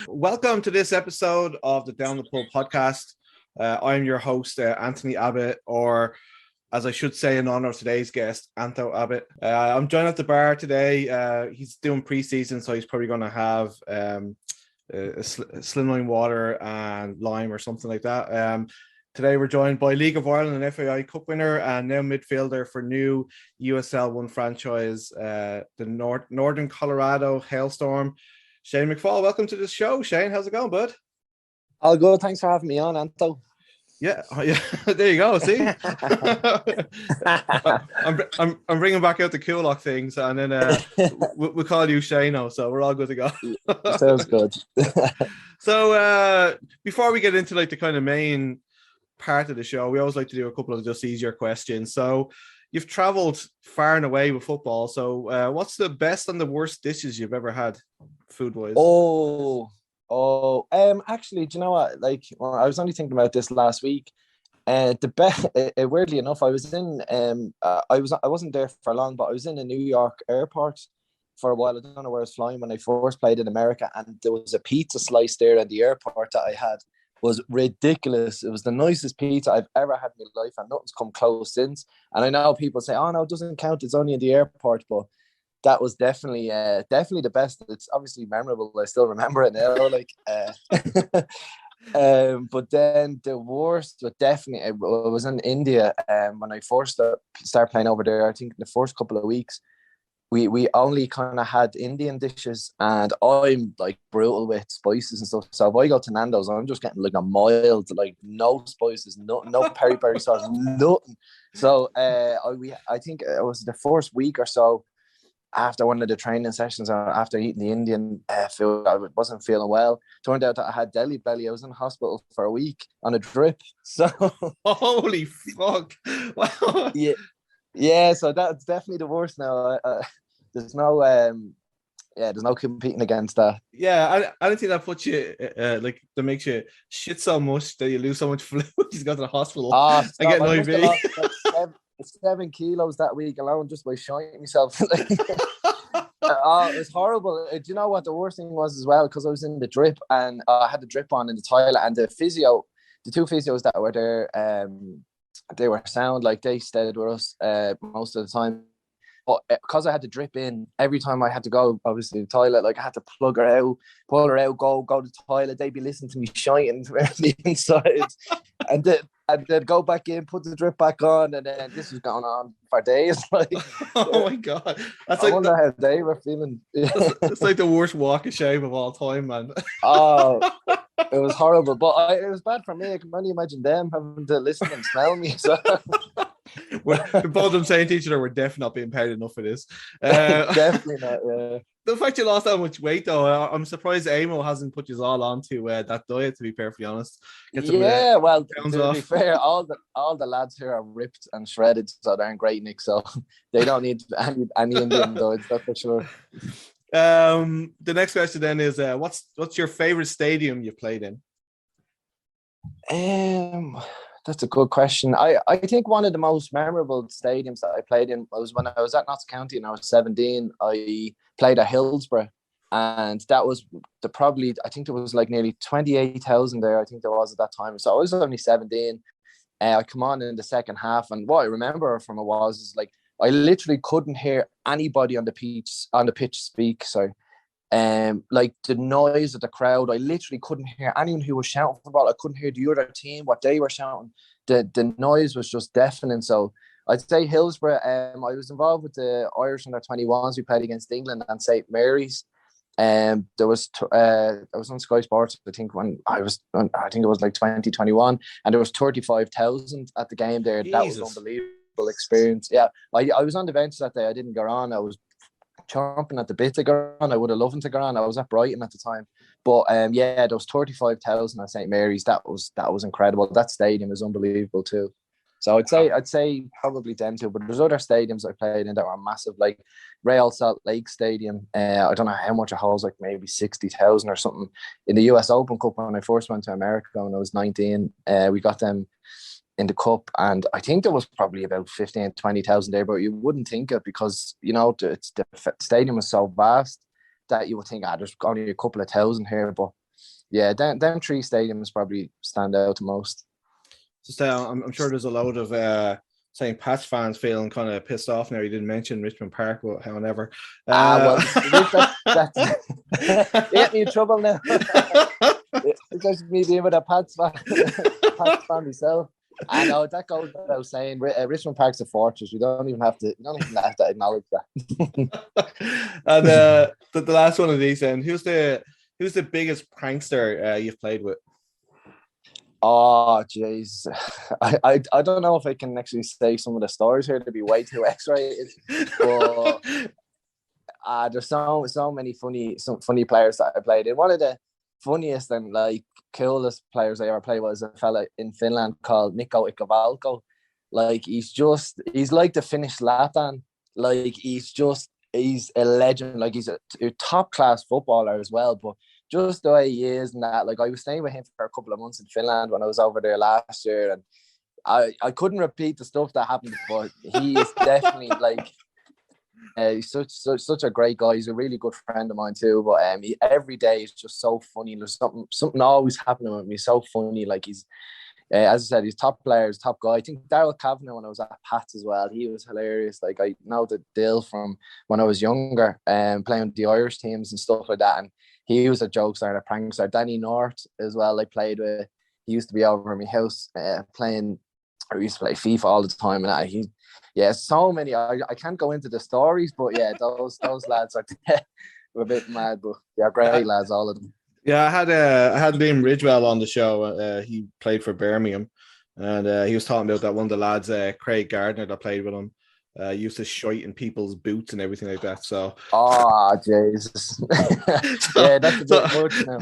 Welcome to this episode of the Down the Pub podcast. I'm your host, Anthony Abbott, or as I should say in honor of today's guest, Anto Abbott. I'm joined at the bar today. He's doing preseason, so he's probably going to have a slimline water and lime or something like that. Today we're joined by League of Ireland and FAI Cup winner and now midfielder for new USL 1 franchise, the Northern Colorado Hailstorm, Shane McFaul. Welcome to the show, Shane. How's it going, bud? All good. Thanks for having me on, Anto. Yeah. There you go. See, I'm bringing back out the Coolock things, and then we'll call you Shane-o, so we're all good to go. Sounds good. So before we get into like the kind of main part of the show, we always like to do a couple of just easier questions. So you've traveled far and away with football. So what's the best and the worst dishes you've ever had, food-wise? Actually, do you know what? I was only thinking about this last week. The best, weirdly enough, I was in. I wasn't there for long, but I was in a New York airport for a while. I don't know where I was flying when I first played in America, and there was a pizza slice there at the airport that I had. Was ridiculous. It was the nicest pizza I've ever had in my life, and nothing's come close since. And I know people say, "Oh no, it doesn't count. It's only in the airport," but that was definitely the best. It's obviously memorable. I still remember it now. But then the worst, but definitely, it was in India. When I first started playing over there, I think the first couple of weeks, we only kind of had Indian dishes, and I'm like brutal with spices and stuff. So if I go to Nando's, I'm just getting like a mild, like no spices, no peri sauce, nothing. So I think it was the first week or so after one of the training sessions, after eating the Indian food, I wasn't feeling well. Turned out that I had deli belly. I was in hospital for a week on a drip. So holy fuck! Wow. Yeah. So that's definitely the worst now. There's no competing against that. Yeah, I don't think that puts you that makes you shit so much that you lose so much fluid. You go to the hospital. I get an IV. 7 kilos that week alone just by shining myself. It was horrible. Do you know what the worst thing was as well? Because I was in the drip and I had the drip on in the toilet, and the two physios that were there, they were sound. Like, they stayed with us most of the time. But because I had to drip in, every time I had to go, obviously, the toilet, like I had to plug her out, pull her out, go to the toilet. They'd be listening to me shining around the inside. And then go back in, put the drip back on, and then this was going on for days. Oh my God. I wonder how they were feeling. It's like the worst walk of shame of all time, man. Oh, it was horrible. But it was bad for me. I can only imagine them having to listen and smell me. So. Both of them saying to each other, we're definitely not being paid enough for this. Definitely not, yeah. The fact you lost that much weight, though, I'm surprised Amo hasn't put you all onto that diet, to be perfectly honest. Well, to be fair, all the lads here are ripped and shredded, so they aren't great, Nick, so they don't need any Indian diets, that's for sure. The next question then is, what's your favourite stadium you played in? That's a good question. I think one of the most memorable stadiums that I played in was when I was at Notts County and I was 17. I played at Hillsborough, and that was I think there was like nearly 28,000 there. I think there was at that time. So I was only 17. I come on in the second half, and what I remember from it was like I literally couldn't hear anybody on the pitch speak. So like the noise of the crowd, I literally couldn't hear anyone who was shouting for the ball. I couldn't hear the other team, what they were shouting. The noise was just deafening. So I'd say Hillsborough. I was involved with the Irish under 21s. We played against England and St. Mary's, I was on Sky Sports, I think I think it was like 2021, and there was 35,000 at the game there. Jesus. That was unbelievable experience. Yeah, I was on the bench that day. I didn't go on. I was chomping at the bit to go on. I would have loved to go on. I was at Brighton at the time, but yeah, there was 35,000 at St Mary's. That was incredible. That stadium is unbelievable too. So I'd say probably them two, but there's other stadiums I played in that were massive, like Real Salt Lake Stadium. I don't know how much it holds, like maybe 60,000 or something. In the US Open Cup when I first went to America when I was 19, we got them in the cup, and I think there was probably about 15,000-20,000 there, but you wouldn't think it because the stadium was so vast that you would think there's only a couple of thousand here. But yeah, them three stadiums probably stand out the most. Just, I'm sure there's a load of St. Pat's fans feeling kind of pissed off now. You didn't mention Richmond Park, but however. Get me in trouble now. It's just me being with a Pats fan myself. I know that goes without saying. Richmond Park's a fortress. You don't even have to acknowledge that. And the last one of these, then, who's the biggest prankster you've played with? Oh, jeez. I don't know if I can actually say some of the stories here to be way too X-rated, but there's so many funny players that I played in. One of the funniest and like coolest players I ever played was a fella in Finland called Nico Ikovalko. Like he's like the Finnish Zlatan. Like he's a legend. Like he's a top class footballer as well, but just the way he is and that, like I was staying with him for a couple of months in Finland when I was over there last year, and I couldn't repeat the stuff that happened, but he is definitely like he's such a great guy. He's a really good friend of mine too. But every day is just so funny. There's something always happening with me. He's so funny. Like he's as I said, he's top player, he's top guy. I think Daryl Kavanagh when I was at Pats as well, he was hilarious. Like I know the deal from when I was younger and playing with the Irish teams and stuff like that. And he was a jokester and a prankster. Danny North as well, I played with. He used to be over in my house playing. I used to play FIFA all the time, and so many. I can't go into the stories, but yeah, those lads are a bit mad, but they're great lads, all of them. Yeah, I had Liam Ridgewell on the show. He played for Birmingham, and he was talking about that one of the lads, Craig Gardner, that played with him. Used to shite in people's boots and everything like that. So, Jesus, yeah, that's a bit much now.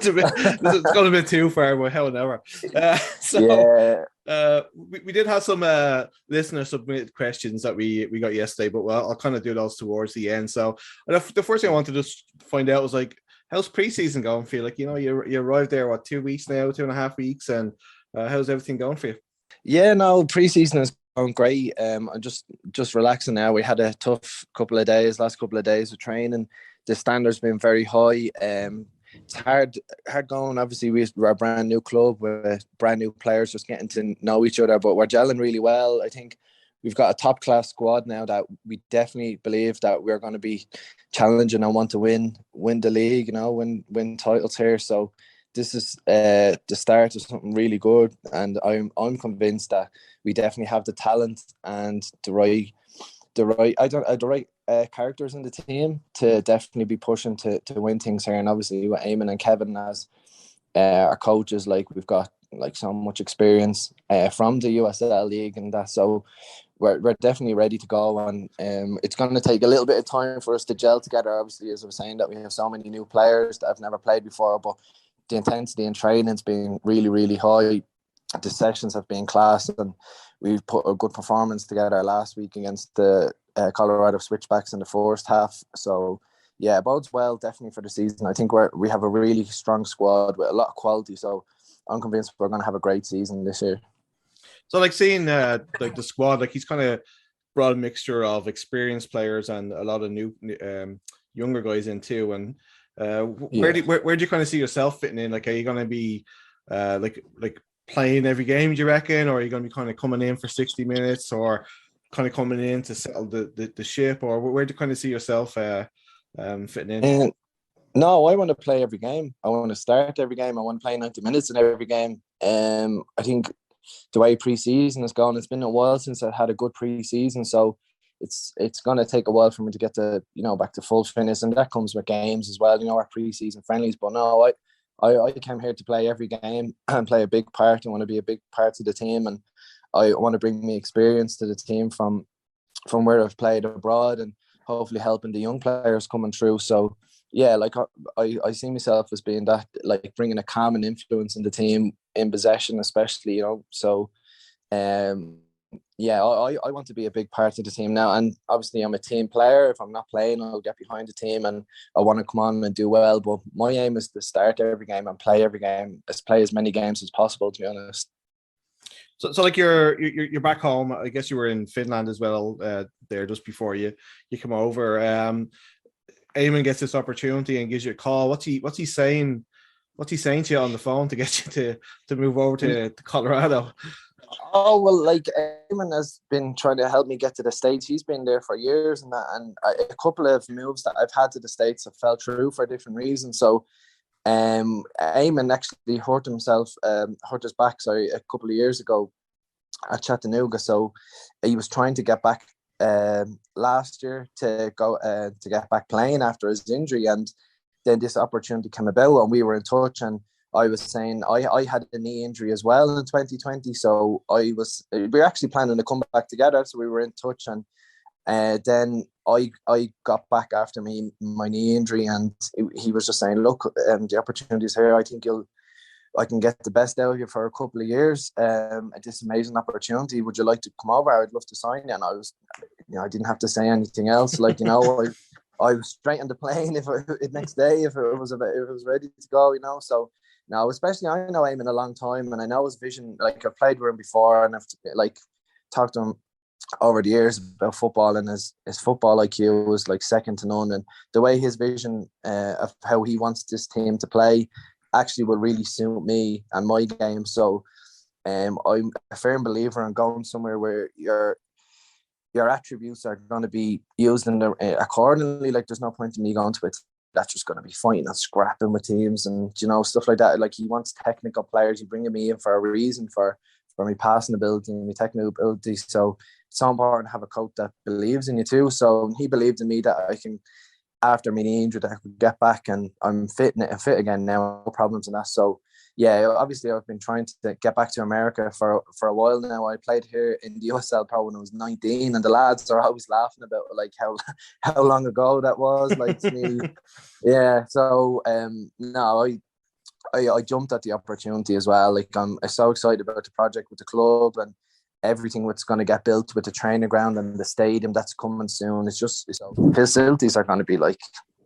It's gone a bit too far, but however. We did have some listener submitted questions that we got yesterday, but I'll kind of do those towards the end. So, the first thing I wanted to just find out was like, how's preseason going for you? Like, you arrived there 2 weeks now, 2.5 weeks, and how's everything going for you? Yeah, no, preseason is going great. I'm just relaxing now. We had a tough last couple of days of training. The standard's been very high. It's hard going. Obviously, we're a brand new club with brand new players just getting to know each other, but we're gelling really well. I think we've got a top class squad now that we definitely believe that we're going to be challenging and want to win the league, win titles here. So this is the start of something really good, and I'm convinced that we definitely have the talent and the right characters in the team to definitely be pushing to win things here. And obviously with Eamon and Kevin as our coaches, like we've got like so much experience from the USL League and that, so we're definitely ready to go. And it's going to take a little bit of time for us to gel together. Obviously, as I was saying, that we have so many new players that have never played before, but the intensity in training's been really, really high. The sessions have been class, and we've put a good performance together last week against the Colorado Switchbacks in the first half. So yeah, bodes well definitely for the season. I think we have a really strong squad with a lot of quality, so I'm convinced we're going to have a great season this year. So like seeing like the squad, like he's kind of brought a mixture of experienced players and a lot of new younger guys in too. And where do you kind of see yourself fitting in? Like, are you going to be like playing every game, do you reckon, or are you going to be kind of coming in for 60 minutes, or kind of coming in to settle the ship, or where do you kind of see yourself fitting in? No, I want to play every game. I want to start every game. I want to play 90 minutes in every game. I think the way pre-season has gone, it's been a while since I had a good pre-season, so it's going to take a while for me to get to, back to full fitness, and that comes with games as well, our pre-season friendlies. But no, I came here to play every game and play a big part. I want to be a big part of the team, and I want to bring me experience to the team from where I've played abroad, and hopefully helping the young players coming through. So yeah, like I see myself as being that, like bringing a calming influence in the team in possession, especially, So yeah, I want to be a big part of the team now, and obviously I'm a team player. If I'm not playing, I'll get behind the team, and I want to come on and do well. But my aim is to start every game and play every game, play as many games as possible, to be honest. So like you're back home. I guess you were in Finland as well there just before you come over. Eamon gets this opportunity and gives you a call. What's he saying? What's he saying to you on the phone to get you to move over to Colorado? Oh, well, like Eamon has been trying to help me get to the States. He's been there for years, and a couple of moves that I've had to the States have fell through for different reasons. So Eamon actually hurt his back, a couple of years ago at Chattanooga. So he was trying to get back last year to get back playing after his injury, and then this opportunity came about, and we were in touch. And I was saying I had a knee injury as well in 2020, so we were actually planning to come back together. So we were in touch, and then I got back after my knee injury, and he was just saying, look, the opportunity's here. I think I can get the best out of you for a couple of years. This amazing opportunity. Would you like to come over? I'd love to sign you. And I was, I didn't have to say anything else. Like, I was straight on the plane next day if it was ready to go. So now, especially I know Eamon a long time, and I know his vision. Like, I've played with him before, and I've talked to him over the years about football, and his football IQ was like second to none. And the way his vision of how he wants this team to play actually will really suit me and my game. So I'm a firm believer in going somewhere where your attributes are going to be used accordingly. Like, there's no point in me going to it that's just going to be fighting and scrapping with teams and stuff like that. Like, he wants technical players. He's bringing me in for a reason, for my passing ability and my technical ability. So it's so important to have a coach that believes in you too. So he believed in me that I can, after my knee injury, that I could get back, and I'm fit again now, no problems in that. So yeah, obviously I've been trying to get back to America for a while now. I played here in the USL Pro when I was 19, and the lads are always laughing about like how long ago that was. Like, to me, yeah. So no, I jumped at the opportunity as well. Like, I'm so excited about the project with the club and everything that's going to get built with the training ground and the stadium that's coming soon. Facilities are going to be like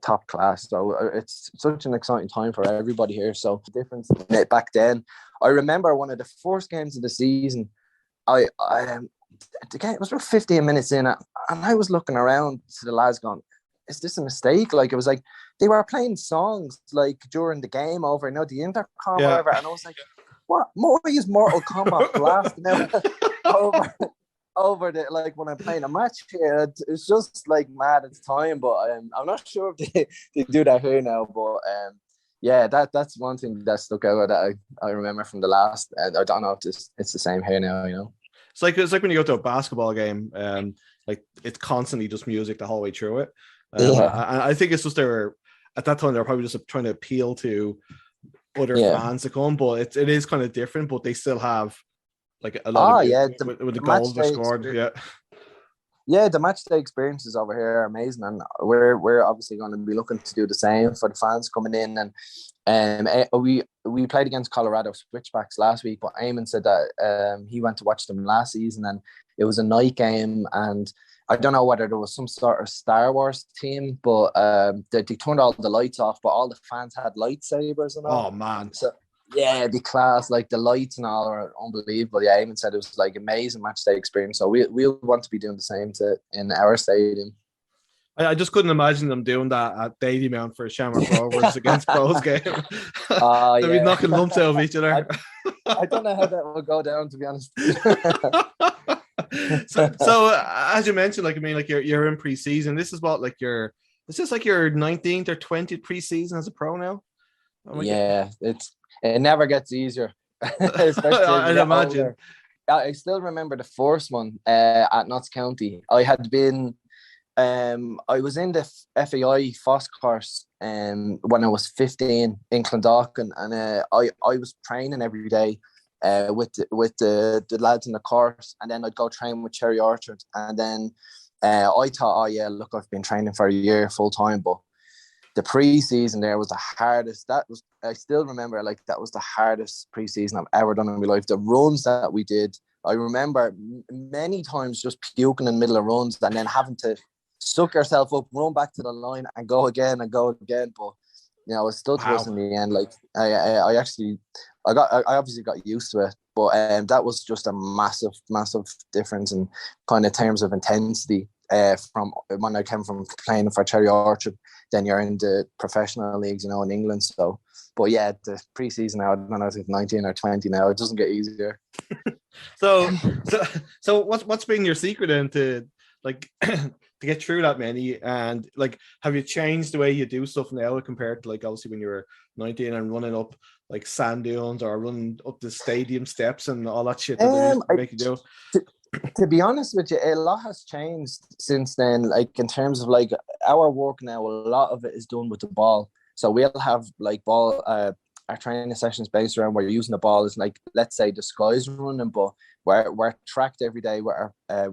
top class. So it's such an exciting time for everybody here. So the difference back then, I remember one of the first games of the season, the game was about 15 minutes in, and I was looking around to the lads going, is this a mistake? Like, it was like they were playing songs like during the game over, the intercom or whatever, and I was like, what? More use Mortal Kombat blasting out over the, like, when I'm playing a match here. It's just like mad at the time, but I'm not sure if they do that here now. But yeah, that's one thing that stuck out that I remember from the last. I don't know if it's the same here now. It's like when you go to a basketball game, like, it's constantly just music the whole way through it. I think it's just at that time they were probably just trying to appeal to other fans to come, but it is kind of different. But they still have like a lot with the goals they scored. Yeah, the match day experiences over here are amazing, and we're obviously going to be looking to do the same for the fans coming in. And we played against Colorado Switchbacks last week, but Eamon said that he went to watch them last season, and it was a night game, and I don't know whether there was some sort of Star Wars theme, but they turned all the lights off, but all the fans had lightsabers and all. Oh man! So yeah, the class, like the lights and all are unbelievable. Yeah, Eamon said it was like amazing match day experience. So we'll want to be doing the same in our stadium. I just couldn't imagine them doing that at Davy Mount for a Shamrock Rovers against Pros game. They'd be knocking lumps out of each other. I don't know how that will go down, to be honest. So as you mentioned, like, I mean, like, you're in preseason. This is what, like, is this like your 19th or 20th preseason as a pro now? Yeah, it never gets easier. I'd imagine. I still remember the first one at Notts County. I had been, I was in the FAI FOSS course when I was 15 in Clondalkin, and I was training every day with the lads in the course, and then I'd go train with Cherry Orchard, and then I thought, oh yeah, look, I've been training for a year full time, but the pre-season there was the hardest. I still remember, like, that was the hardest pre-season I've ever done in my life. The runs that we did, I remember many times just puking in the middle of runs and then having to suck yourself up, run back to the line and go again and go again. But it stood to us in the end. Like I obviously got used to it, but that was just a massive difference in kind of terms of intensity from when I came from playing for Cherry Orchard. Then you're in the professional leagues, in England. So, but yeah, the pre-season now, I don't know, I think 19 or 20 now, it doesn't get easier. So what's been your secret then to like to get through that many? And like, have you changed the way you do stuff now compared to like obviously when you were 19 and running up like sand dunes or running up the stadium steps and all that shit that they used to make you do? To be honest with you, a lot has changed since then. Like in terms of like our work now, a lot of it is done with the ball. So we'll have like ball, our training sessions based around where you're using the ball is like, let's say, disguise running, but we're tracked every day. We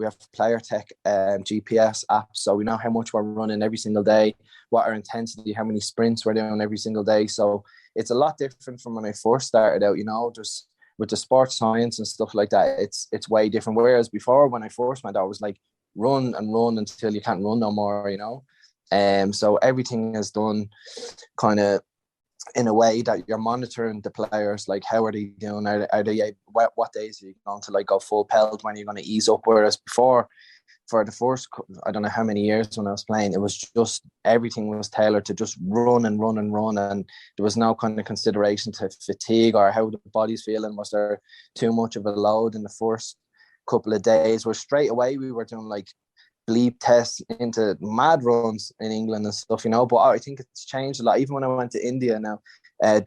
have player tech GPS apps, so we know how much we're running every single day, what our intensity, how many sprints we're doing every single day. So it's a lot different from when I first started out. Just with the sports science and stuff like that, it's way different. Whereas before, when I first went, I was like run until you can't run no more. So everything is done kind of in a way that you're monitoring the players, like how are they doing? Are they what days are you going to like go full pelt? When are you going to ease up? Whereas before, for the first, I don't know how many years when I was playing, it was just everything was tailored to just run, and there was no kind of consideration to fatigue or how the body's feeling. Was there too much of a load in the first couple of days? Where straight away we were doing like bleep tests into mad runs in England and stuff, but I think it's changed a lot. Even when I went to India now,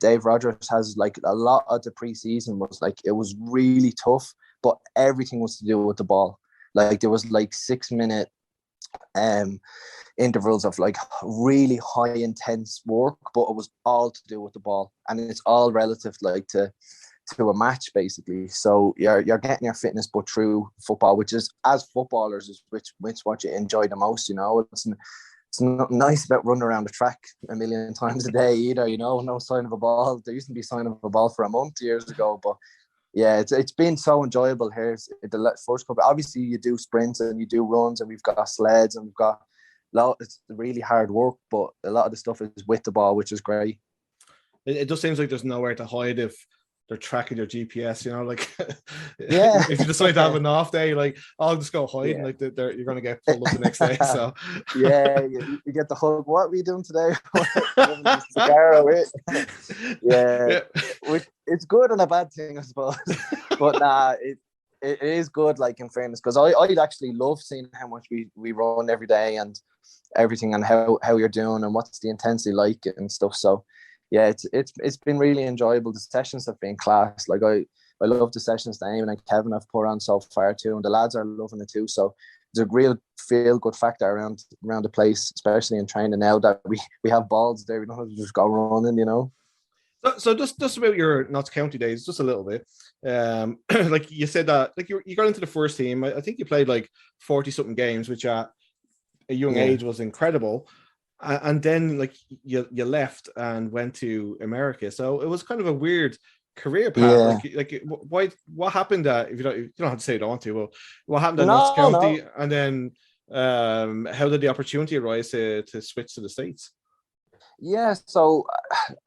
Dave Rogers has like a lot of the pre-season was like, it was really tough, but everything was to do with the ball. Like there was like 6-minute intervals of like really high intense work, but it was all to do with the ball, and it's all relative like to a match basically. So you're getting your fitness but through football, which is, as footballers, is which what you enjoy the most. It's not nice about running around the track a million times a day either. No sign of a ball. There used to be sign of a ball for a month years ago, but yeah, it's been so enjoyable here. The first couple, obviously you do sprints and you do runs, and we've got sleds and we've got it's really hard work, but a lot of the stuff is with the ball, which is great. It just seems like there's nowhere to hide if they're tracking your GPS, like yeah. If you decide to have an off day, like I'll just go hide, and like you're gonna get pulled up the next day. So yeah, you get the hug. What are we doing today? Yeah. It's good and a bad thing, I suppose. But nah, it is good, like, in fairness, because I'd actually love seeing how much we run every day and everything, and how you're doing and what's the intensity like and stuff. So yeah, it's been really enjoyable. The sessions have been class. Like I love the sessions that Eamon and Kevin have put on so far too, and the lads are loving it too. So there's a real feel good factor around the place, especially in training now that we have balls there. We don't have to just go running, So just about your Notts County days, just a little bit. Like you said that like you got into the first team. I think you played like 40 something games, which at a young age was incredible. And then like you left and went to America. So it was kind of a weird career path. Like what happened if you don't have to say you don't want to, well, what happened at Notts County? No. And then how did the opportunity arise to switch to the States? Yeah, so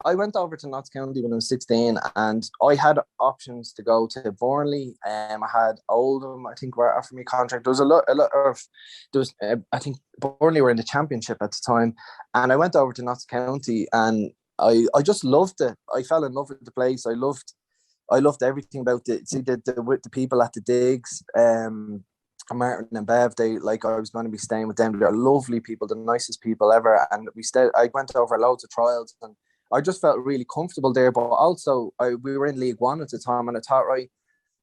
I went over to Notts County when I was 16, and I had options to go to Burnley. I had Oldham, I think, were offering me contract. There was I think Burnley were in the Championship at the time, and I went over to Notts County, and I just loved it. I fell in love with the place. I loved everything about it. See with the people at the digs. Martin and Bev, I was going to be staying with them. They're lovely people, the nicest people ever. And I went over loads of trials, and I just felt really comfortable there. But also, we were in League One at the time, and I thought, right,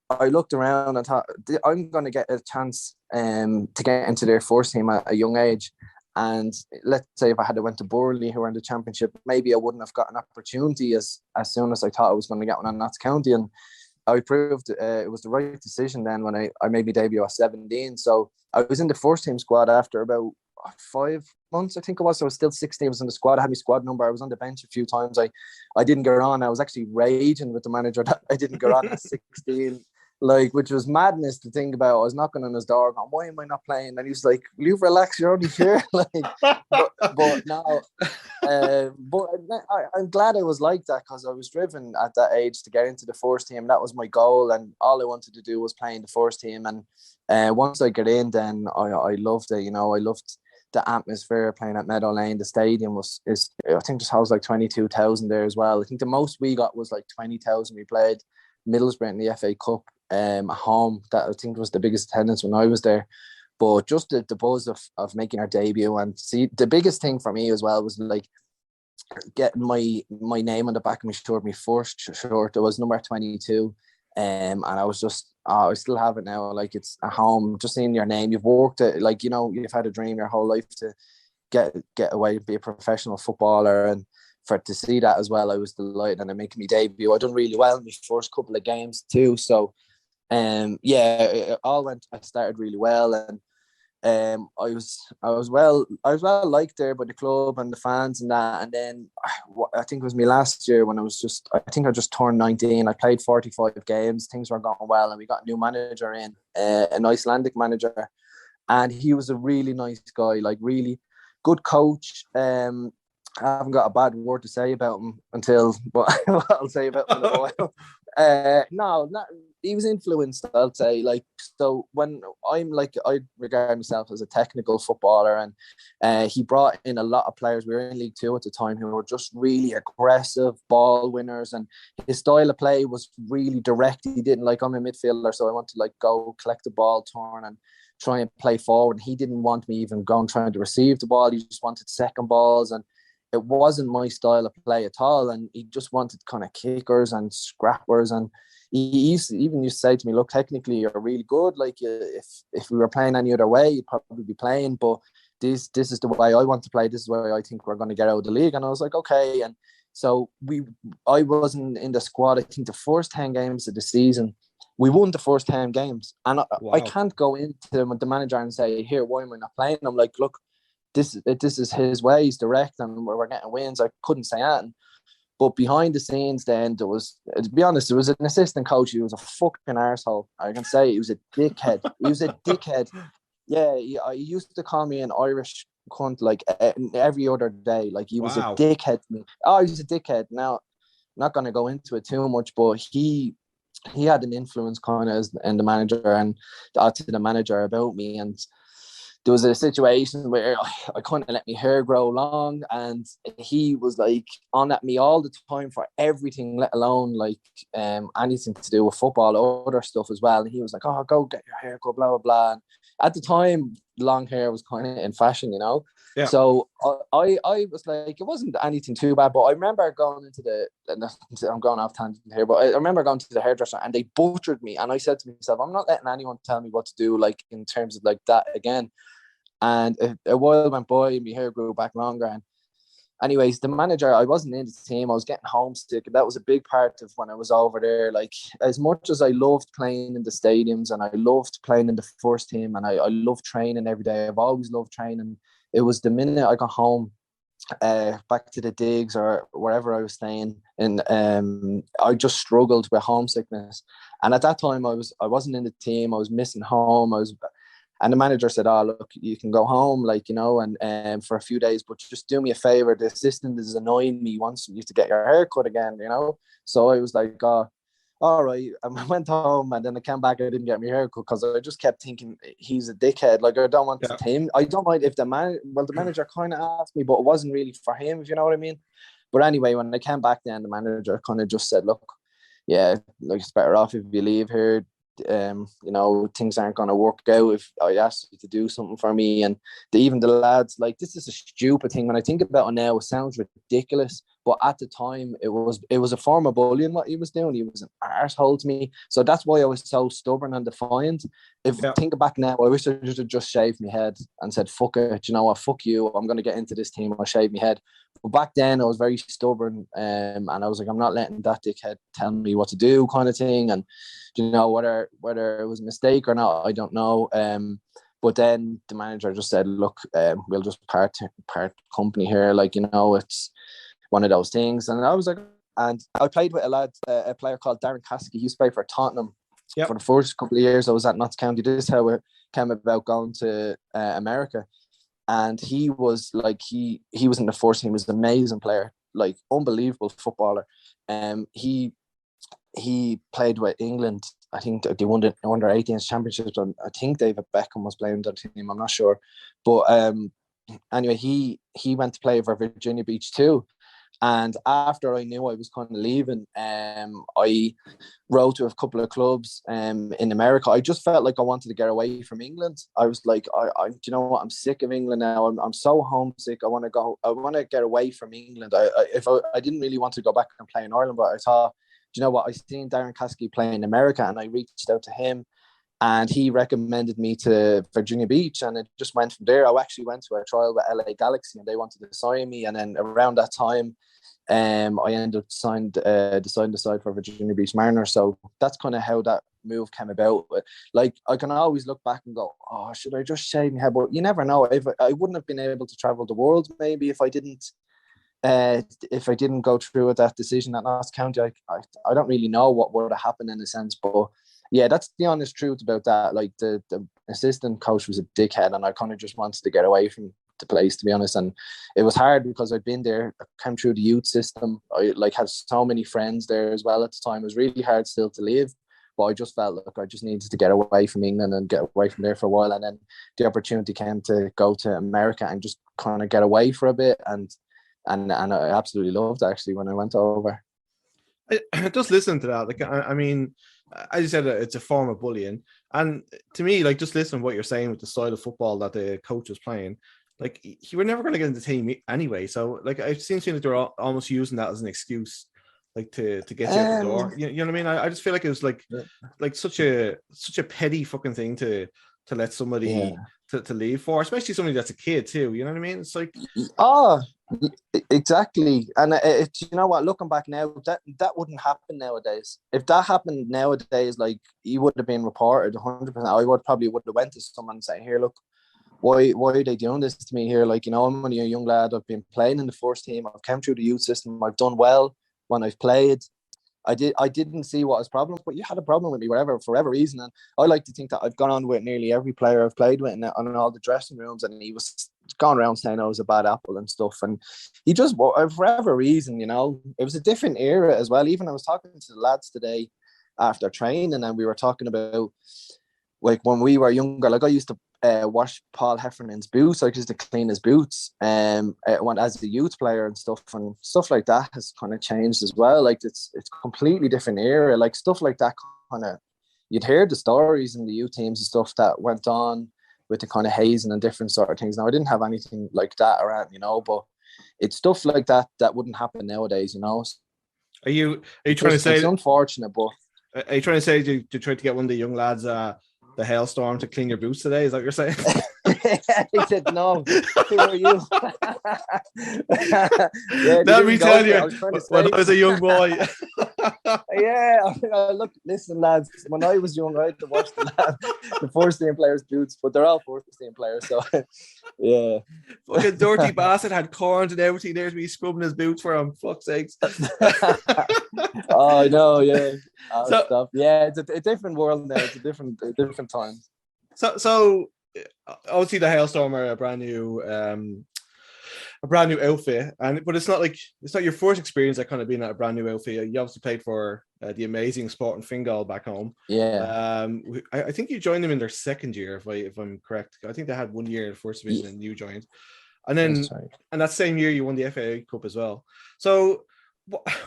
I looked around and thought, I'm going to get a chance to get into their first team at a young age. And let's say if I had went to Burley, who were in the championship, maybe I wouldn't have got an opportunity as soon as I thought I was going to get one on Notts County. And I proved it was the right decision then when I made my debut at 17. So I was in the first team squad after about 5 months, I think it was. So I was still 16. I was in the squad. I had my squad number. I was on the bench a few times. I didn't get on. I was actually raging with the manager that I didn't get on at 16. Like, which was madness to think about. I was knocking on his door going, why am I not playing? And he was like, will you relax? You're only here. Like, but now, but I'm glad I was like that, because I was driven at that age to get into the first team. That was my goal, and all I wanted to do was play in the first team. And once I got in, then I loved it. You know, I loved the atmosphere playing at Meadow Lane. The stadium I think just housed like 22,000 there as well. I think the most we got was like 20,000. We played Middlesbrough in the FA Cup at home. That I think was the biggest attendance when I was there. But just the buzz of making our debut, and see, the biggest thing for me as well was like getting my name on the back of my shirt. My first shirt, it was number 22, and I was just I still have it now. Like, it's at home, just seeing your name. You've worked it, like, you know, you've had a dream your whole life to get away and be a professional footballer, and to see that as well, I was delighted. And I'm making my debut. I done really well in my first couple of games too. So yeah, I started really well, and I was well liked there by the club and the fans and that. And then I think it was my last year when I just turned 19. I played 45 games. Things were going well, and we got a new manager in, an Icelandic manager, and he was a really nice guy, like really good coach. I haven't got a bad word to say about him until what I'll say about him in a while. No, he was influenced, I'll say. Like, so when I regard myself as a technical footballer, and he brought in a lot of players. We were in League Two at the time who were just really aggressive ball winners, and his style of play was really direct. He didn't, like, I'm a midfielder, so I want to like go collect the ball, turn and try and play forward. And he didn't want me even going trying to receive the ball. He just wanted second balls, and it wasn't my style of play at all. And he just wanted kind of kickers and scrappers. And he used to say to me, look, technically you're really good. Like, if we were playing any other way, you'd probably be playing. But this is the way I want to play. This is the way I think we're going to get out of the league. And I was like, okay. And so I wasn't in the squad. I think the first 10 games of the season, we won the first 10 games. And Wow. I can't go into the manager and say, here, why am I not playing? I'm like, look, this is his way. He's direct, and we're getting wins. I couldn't say anything. But behind the scenes, then there was, to be honest, there was an assistant coach. He was a fucking arsehole. I can say he was a dickhead. He was a dickhead. Yeah, he used to call me an Irish cunt like every other day. Like, he was a dickhead to me. Oh, he was a dickhead. Now, I'm not going to go into it too much, but he had an influence kind of in the manager and to the manager about me. And there was a situation where I kind of let my hair grow long, and he was like on at me all the time for everything, let alone like anything to do with football or other stuff as well. And he was like, oh, go get your hair cut, blah, blah, blah. And at the time, long hair was kind of in fashion, you know? Yeah. So I was like, it wasn't anything too bad, but I remember going I'm going off tangent here, but I remember going to the hairdresser and they butchered me. And I said to myself, I'm not letting anyone tell me what to do, like in terms of like that again. And a while went by and my hair grew back longer. And anyways, the manager, I wasn't in the team. I was getting homesick. And that was a big part of when I was over there. Like, as much as I loved playing in the stadiums and I loved playing in the first team and I loved training every day, I've always loved training. It was the minute I got home, back to the digs or wherever I was staying, and I just struggled with homesickness. And at that time, I wasn't in the team. I was missing home. And the manager said, oh, look, you can go home, like, you know, and for a few days, but just do me a favor. The assistant is annoying me, wants you to get your hair cut again, you know? So I was like, oh, all right. And I went home, and then I came back, I didn't get my hair cut because I just kept thinking he's a dickhead. Like, I don't want him. I don't mind if the manager kind of asked me, but it wasn't really for him, if you know what I mean. But anyway, when I came back then, the manager kind of just said, look, yeah, like, it's better off if you leave here. You know, things aren't going to work out if I ask you to do something for me. And even the lads, like, this is a stupid thing. When I think about it now, it sounds ridiculous, But at the time, it was a form of bullying what he was doing. He was an arsehole to me. So that's why I was so stubborn and defiant. If thinking back now, I wish I should have just shaved my head and said, fuck it, you know what, fuck you. I'm going to get into this team. I'll shave my head. But back then, I was very stubborn. And I was like, I'm not letting that dickhead tell me what to do kind of thing. And, you know, whether it was a mistake or not, I don't know. But then the manager just said, look, we'll just part company here. Like, you know, it's one of those things. And I was like, and I played with a player called Darren Caskey. He used to play for Tottenham for the first couple of years I was at Notts County. This is how it came about going to America. And he was like, he was in the first team. He was an amazing player, like unbelievable footballer. He played with England. I think they won the under 18s championships. I think David Beckham was playing that team. I'm not sure, but anyway, he went to play for Virginia Beach too. And after I knew I was kind of leaving, I wrote to a couple of clubs in America. I just felt like I wanted to get away from England. I was like, I you know what? I'm sick of England now. I'm so homesick. I want to go. I want to get away from England. I didn't really want to go back and play in Ireland, but I thought, you know what? I seen Darren Caskey play in America, and I reached out to him, and he recommended me to Virginia Beach, and it just went from there. I actually went to a trial with LA Galaxy, and they wanted to sign me, and then around that time, I ended up deciding to side for Virginia Beach Mariners. So that's kind of how that move came about. But like, I can always look back and go, oh, should I just shave my head? But you never know. If I wouldn't have been able to travel the world, maybe if I didn't go through with that decision at Notts County, I don't really know what would have happened in a sense. But yeah, that's the honest truth about that. Like the assistant coach was a dickhead, and I kind of just wanted to get away from the place, to be honest. And it was hard because I'd been there, I came through the youth system. I like had so many friends there as well at the time. It was really hard still to leave, but I just felt like I just needed to get away from England and get away from there for a while. And then the opportunity came to go to America and just kind of get away for a bit. And I absolutely loved it, actually, when I went over. Just listen to that. Like, I mean, as you said, it's a form of bullying. And to me, like, just listen to what you're saying with the style of football that the coach was playing. Like, you were never going to get into the team anyway. So, like, I've seen that they're almost using that as an excuse, like, to get you out the door. You know what I mean? I just feel like it was like such a petty fucking thing to let somebody to leave for, especially somebody that's a kid too. You know what I mean? It's like, exactly. And you know what? Looking back now, that wouldn't happen nowadays. If that happened nowadays, like, you would have been reported 100%. I would have went to someone and say, "Here, look, why are they doing this to me here? Like, you know, I'm only a young lad. I've been playing in the first team. I've come through the youth system. I've done well when I've played. I didn't see what his problems, but you had a problem with me, for whatever reason. And I like to think that I've gone on with nearly every player I've played with in all the dressing rooms, and he was gone around saying I was a bad apple and stuff. And he just, for whatever reason, you know, it was a different era as well. Even I was talking to the lads today after training, and we were talking about, like, when we were younger, like, I used to wash Paul Heffernan's boots. I used to clean his boots as a youth player and stuff like that has kind of changed as well. Like, it's completely different era. Like, stuff like that, kind of, you'd hear the stories in the youth teams and stuff that went on with the kind of hazing and different sort of things. Now, I didn't have anything like that around, you know, but it's stuff like that wouldn't happen nowadays, you know. Are you trying to say it's unfortunate, but are you trying to say to try to get one of the young lads the Hailstorm to clean your boots today? Is that what you're saying? He said, "No, who are you?" Let me tell you, when I was a young boy. Look, listen, lads. When I was young, I had to wash the first team players' boots, but they're all first team players, so yeah. Fucking dirty bastard had corns and everything there to be scrubbing his boots for him. Fuck's sakes. Oh, I know, yeah. Stuff. Yeah, it's a different world now. It's a different time. So obviously the Hailstorm are a brand new outfit, but it's not your first experience at kind of being at a brand new outfit. You obviously played for the amazing Sporting Fingal back home. Yeah. I think you joined them in their second year, if I'm correct. I think they had 1 year in the first division and you joined, and then and that same year you won the FA Cup as well. So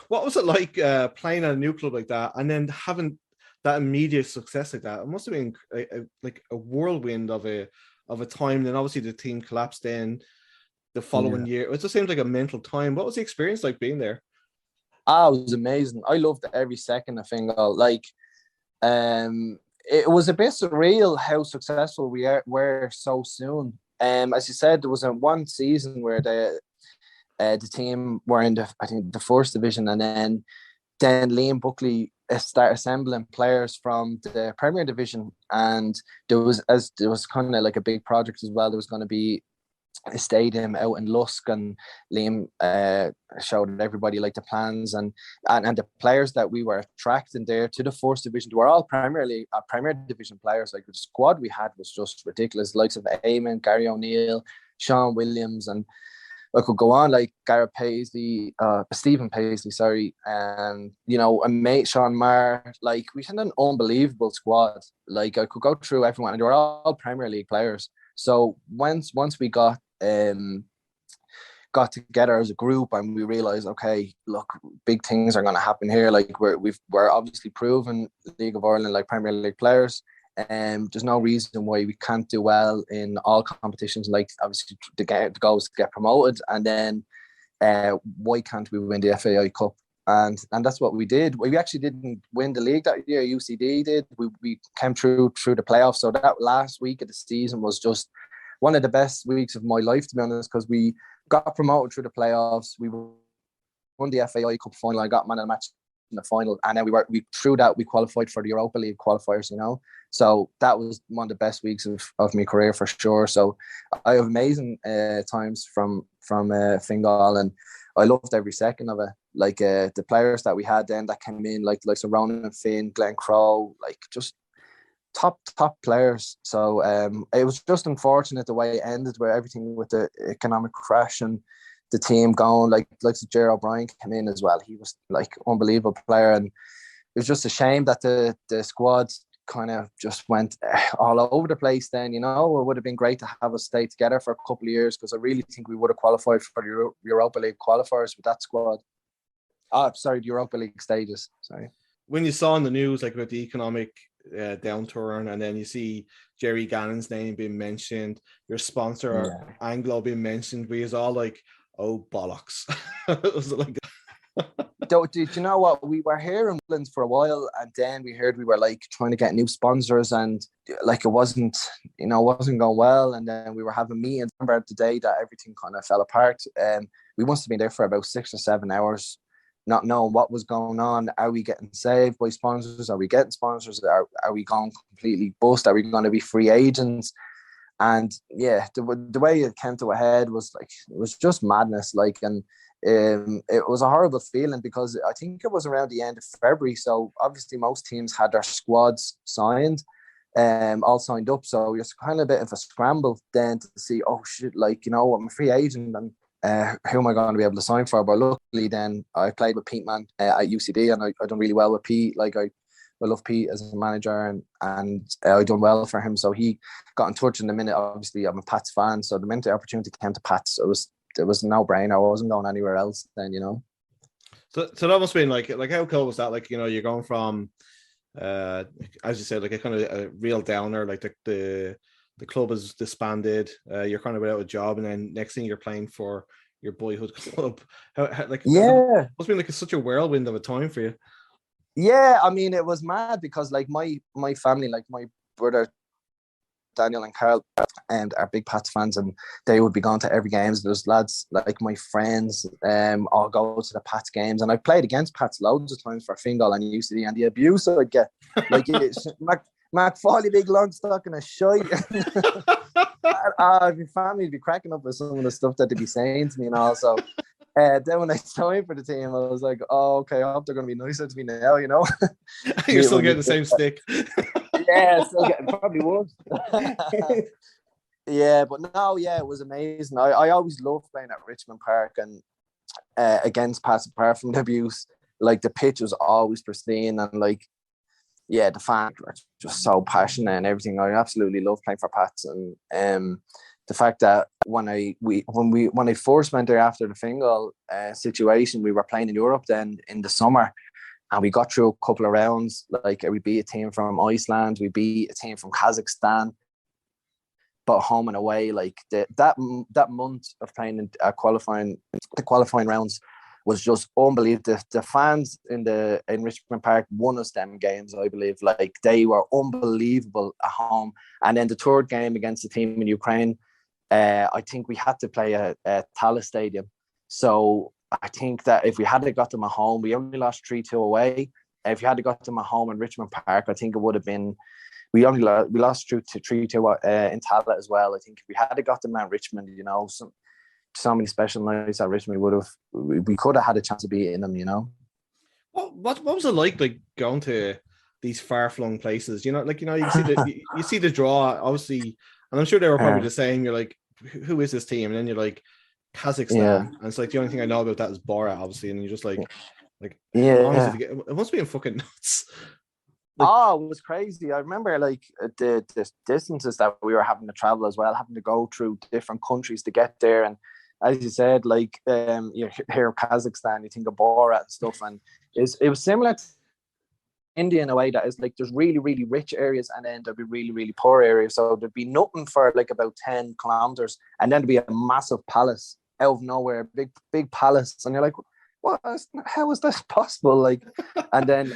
what was it like playing at a new club like that and then having that immediate success like that? It must have been like a whirlwind of a time. Then obviously the team collapsed. Then the following year. It just seems like a mental time. What was the experience like being there? It was amazing. I loved every second of Fingal. Like, it was a bit surreal how successful were so soon. As you said, there was one season where the team were in the first division, and then Liam Buckley started assembling players from the Premier Division, and there was kind of like a big project as well. There was going to be a stadium out in Lusk, and Liam showed everybody like the plans and the players that we were attracting there to the first division. They were all Premier Division players. Like the squad we had was just ridiculous. The likes of Eamon, Gary O'Neill, Sean Williams, and I could go on, like Gareth Paisley, Stephen Paisley, sorry, and a mate, Sean Marr. Like, we had an unbelievable squad. Like, I could go through everyone, and they were all Premier League players. So once we got together as a group, and we realized, okay, look, big things are going to happen here. Like, we're obviously proven League of Ireland, like Premier League players. There's no reason why we can't do well in all competitions. Like, obviously the goal is to get promoted, and then why can't we win the FAI Cup? And that's what we did. We actually didn't win the league that year. UCD did. We came through the playoffs. So that last week of the season was just one of the best weeks of my life, to be honest, because we got promoted through the playoffs. We won the FAI Cup final. I got man of the match in the final, and then we through that we qualified for the Europa League qualifiers. So that was one of the best weeks of my career for sure. So I have amazing times from Fingal, and I loved every second of it. Like, the players that we had then that came in, like Ronan Finn, Glenn Crowe, like just top players. So it was just unfortunate the way it ended, where everything with the economic crash and the team going, like Gerard O'Brien came in as well. He was like unbelievable player, and it was just a shame that the squad kind of just went all over the place then. It would have been great to have us stay together for a couple of years, because I really think we would have qualified for the Europa League qualifiers with that squad. The Europa League stages. Sorry. When you saw in the news, like, about the economic downturn, and then you see Jerry Gannon's name being mentioned, your sponsor Anglo being mentioned, we was all like, oh bollocks. Was it like Did you know what? We were here in Woodlands for a while, and then we heard we were like trying to get new sponsors, and like it wasn't going well. And then we were having meetings. I remember the day that everything kind of fell apart. We must have been there for about 6 or 7 hours, not knowing what was going on. Are we getting saved by sponsors? Are we getting sponsors? Are we going completely bust? Are we going to be free agents? And yeah, the way it came to a head was like, it was just madness. Like, and it was a horrible feeling, because I think it was around the end of February. So obviously most teams had their squads signed, all signed up. So it's kind of a bit of a scramble then to see, oh shit, like, I'm a free agent, and who am I going to be able to sign for? But luckily then I played with Pete Man at UCD, and I done really well with Pete. Like, I love Pete as a manager, and I done well for him. So he got in touch in the minute. Obviously I'm a Pats fan, so the minute the opportunity came to Pats, it was no brainer. I wasn't going anywhere else then, So that must have been like how cool was that? Like, you're going from as you said, like a kind of a real downer, like the club is disbanded, you're kind of without a job, and then next thing you're playing for your boyhood club. How like, yeah, it must have been like such a whirlwind of a time for you. Yeah, I mean, it was mad, because like my family, like my brother Daniel and Carl, and are big Pats fans, and they would be going to every games. There's lads like my friends, all go to the Pats games, and I played against Pats loads of times for Fingal and UCD, and the abuse I'd get, like, McFaul, big long stock and a shite. My family would be cracking up with some of the stuff that they'd be saying to me, and also. Then when I signed for the team, I was like, oh, okay, I hope they're going to be nicer to me now, You're still getting the same stick. Yeah, still getting probably worse. Yeah, but no, yeah, it was amazing. I always loved playing at Richmond Park, and against Pats, apart from the abuse. Like, the pitch was always pristine, and like, yeah, the fans were just so passionate and everything. I absolutely love playing for Pats, and the fact that when I first went there after the Fingal situation, we were playing in Europe then in the summer, and we got through a couple of rounds. Like, we beat a team from Iceland, we beat a team from Kazakhstan, but home and away, like that month of playing in the qualifying rounds was just unbelievable. The fans in Richmond Park won us them games, I believe. Like, they were unbelievable at home. And then the third game against the team in Ukraine, I think we had to play a Tallaght Stadium. So I think that if we had got them at home, we only lost 3-2 away. If you had got them at home in Richmond Park, I think it would have been. We lost 3-2 in Tallaght as well. I think if we had got them at Richmond, you know, so many special nights at Richmond, we could have had a chance of beating them, you know. What was it like going to these far flung places? You know, like, you know, you see the draw, obviously, and I'm sure they were probably the same. You're like, who is this team? And then you're like, Kazakhstan, and it's like the only thing I know about that is Borat, obviously, and you're just like how long is it must be fucking nuts. It was crazy. I remember like the distances that we were having to travel as well, having to go through different countries to get there. And as you said, like you hear of Kazakhstan, you think of Borat and stuff, and it was similar to India in a way that is like there's really, really rich areas and then there'd be really, really poor areas. So there'd be nothing for like about 10 kilometers, and then there'd be a massive palace out of nowhere, big palace, and you're like, what? How is this possible? Like, and then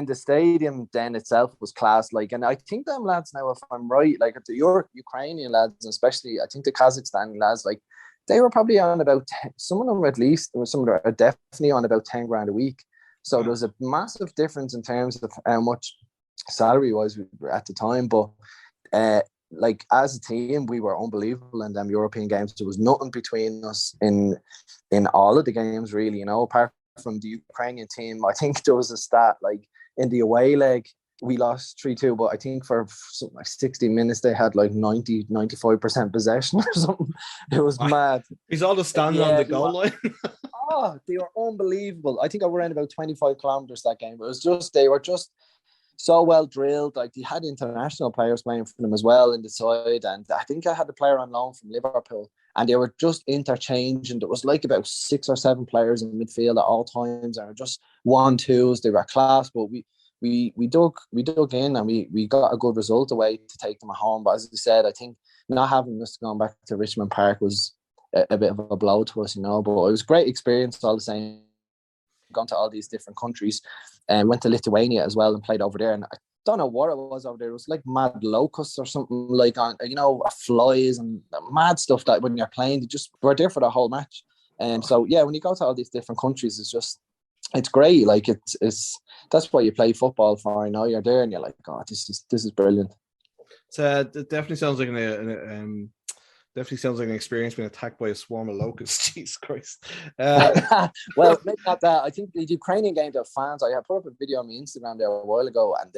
the stadium then itself was class. Like, and I think them lads now, if I'm right, like the Ukrainian lads, especially, I think the Kazakhstan lads, like they were probably on about some of them at least, some of them are definitely on about 10 grand a week. So there's a massive difference in terms of how much salary wise we were at the time, but like as a team, we were unbelievable in them European games. There was nothing between us in all of the games, really, you know, apart from the Ukrainian team. I think there was a stat like in the away leg, we lost 3-2, but I think for something like 60 minutes, they had like 95% possession or something. It was mad. He's all just standing on the goal line. They were unbelievable. I think I ran about 25 kilometers that game. It was just, they were just so well drilled. Like, they had international players playing for them as well in the side, and I think I had a player on loan from Liverpool, and they were just interchanging. There was like about 6 or 7 players in midfield at all times, and just 1-2s. They were class, but we dug in, and we got a good result away to take them at home. But as I said, I think not having us going back to Richmond Park was a bit of a blow to us, you know. But it was a great experience all the same. Gone to all these different countries, and went to Lithuania as well and played over there. And I don't know what it was over there. It was like mad locusts or something, like, on, you know, flies and mad stuff that when you're playing, you just were there for the whole match. And so yeah, when you go to all these different countries, it's great. Like, it's that's what you play football for. You know, you're there and you're like, God, this is brilliant. So it definitely sounds like an experience being attacked by a swarm of locusts. Jesus Christ. Well, maybe not that. I think the Ukrainian game, the fans, I put up a video on my Instagram there a while ago, and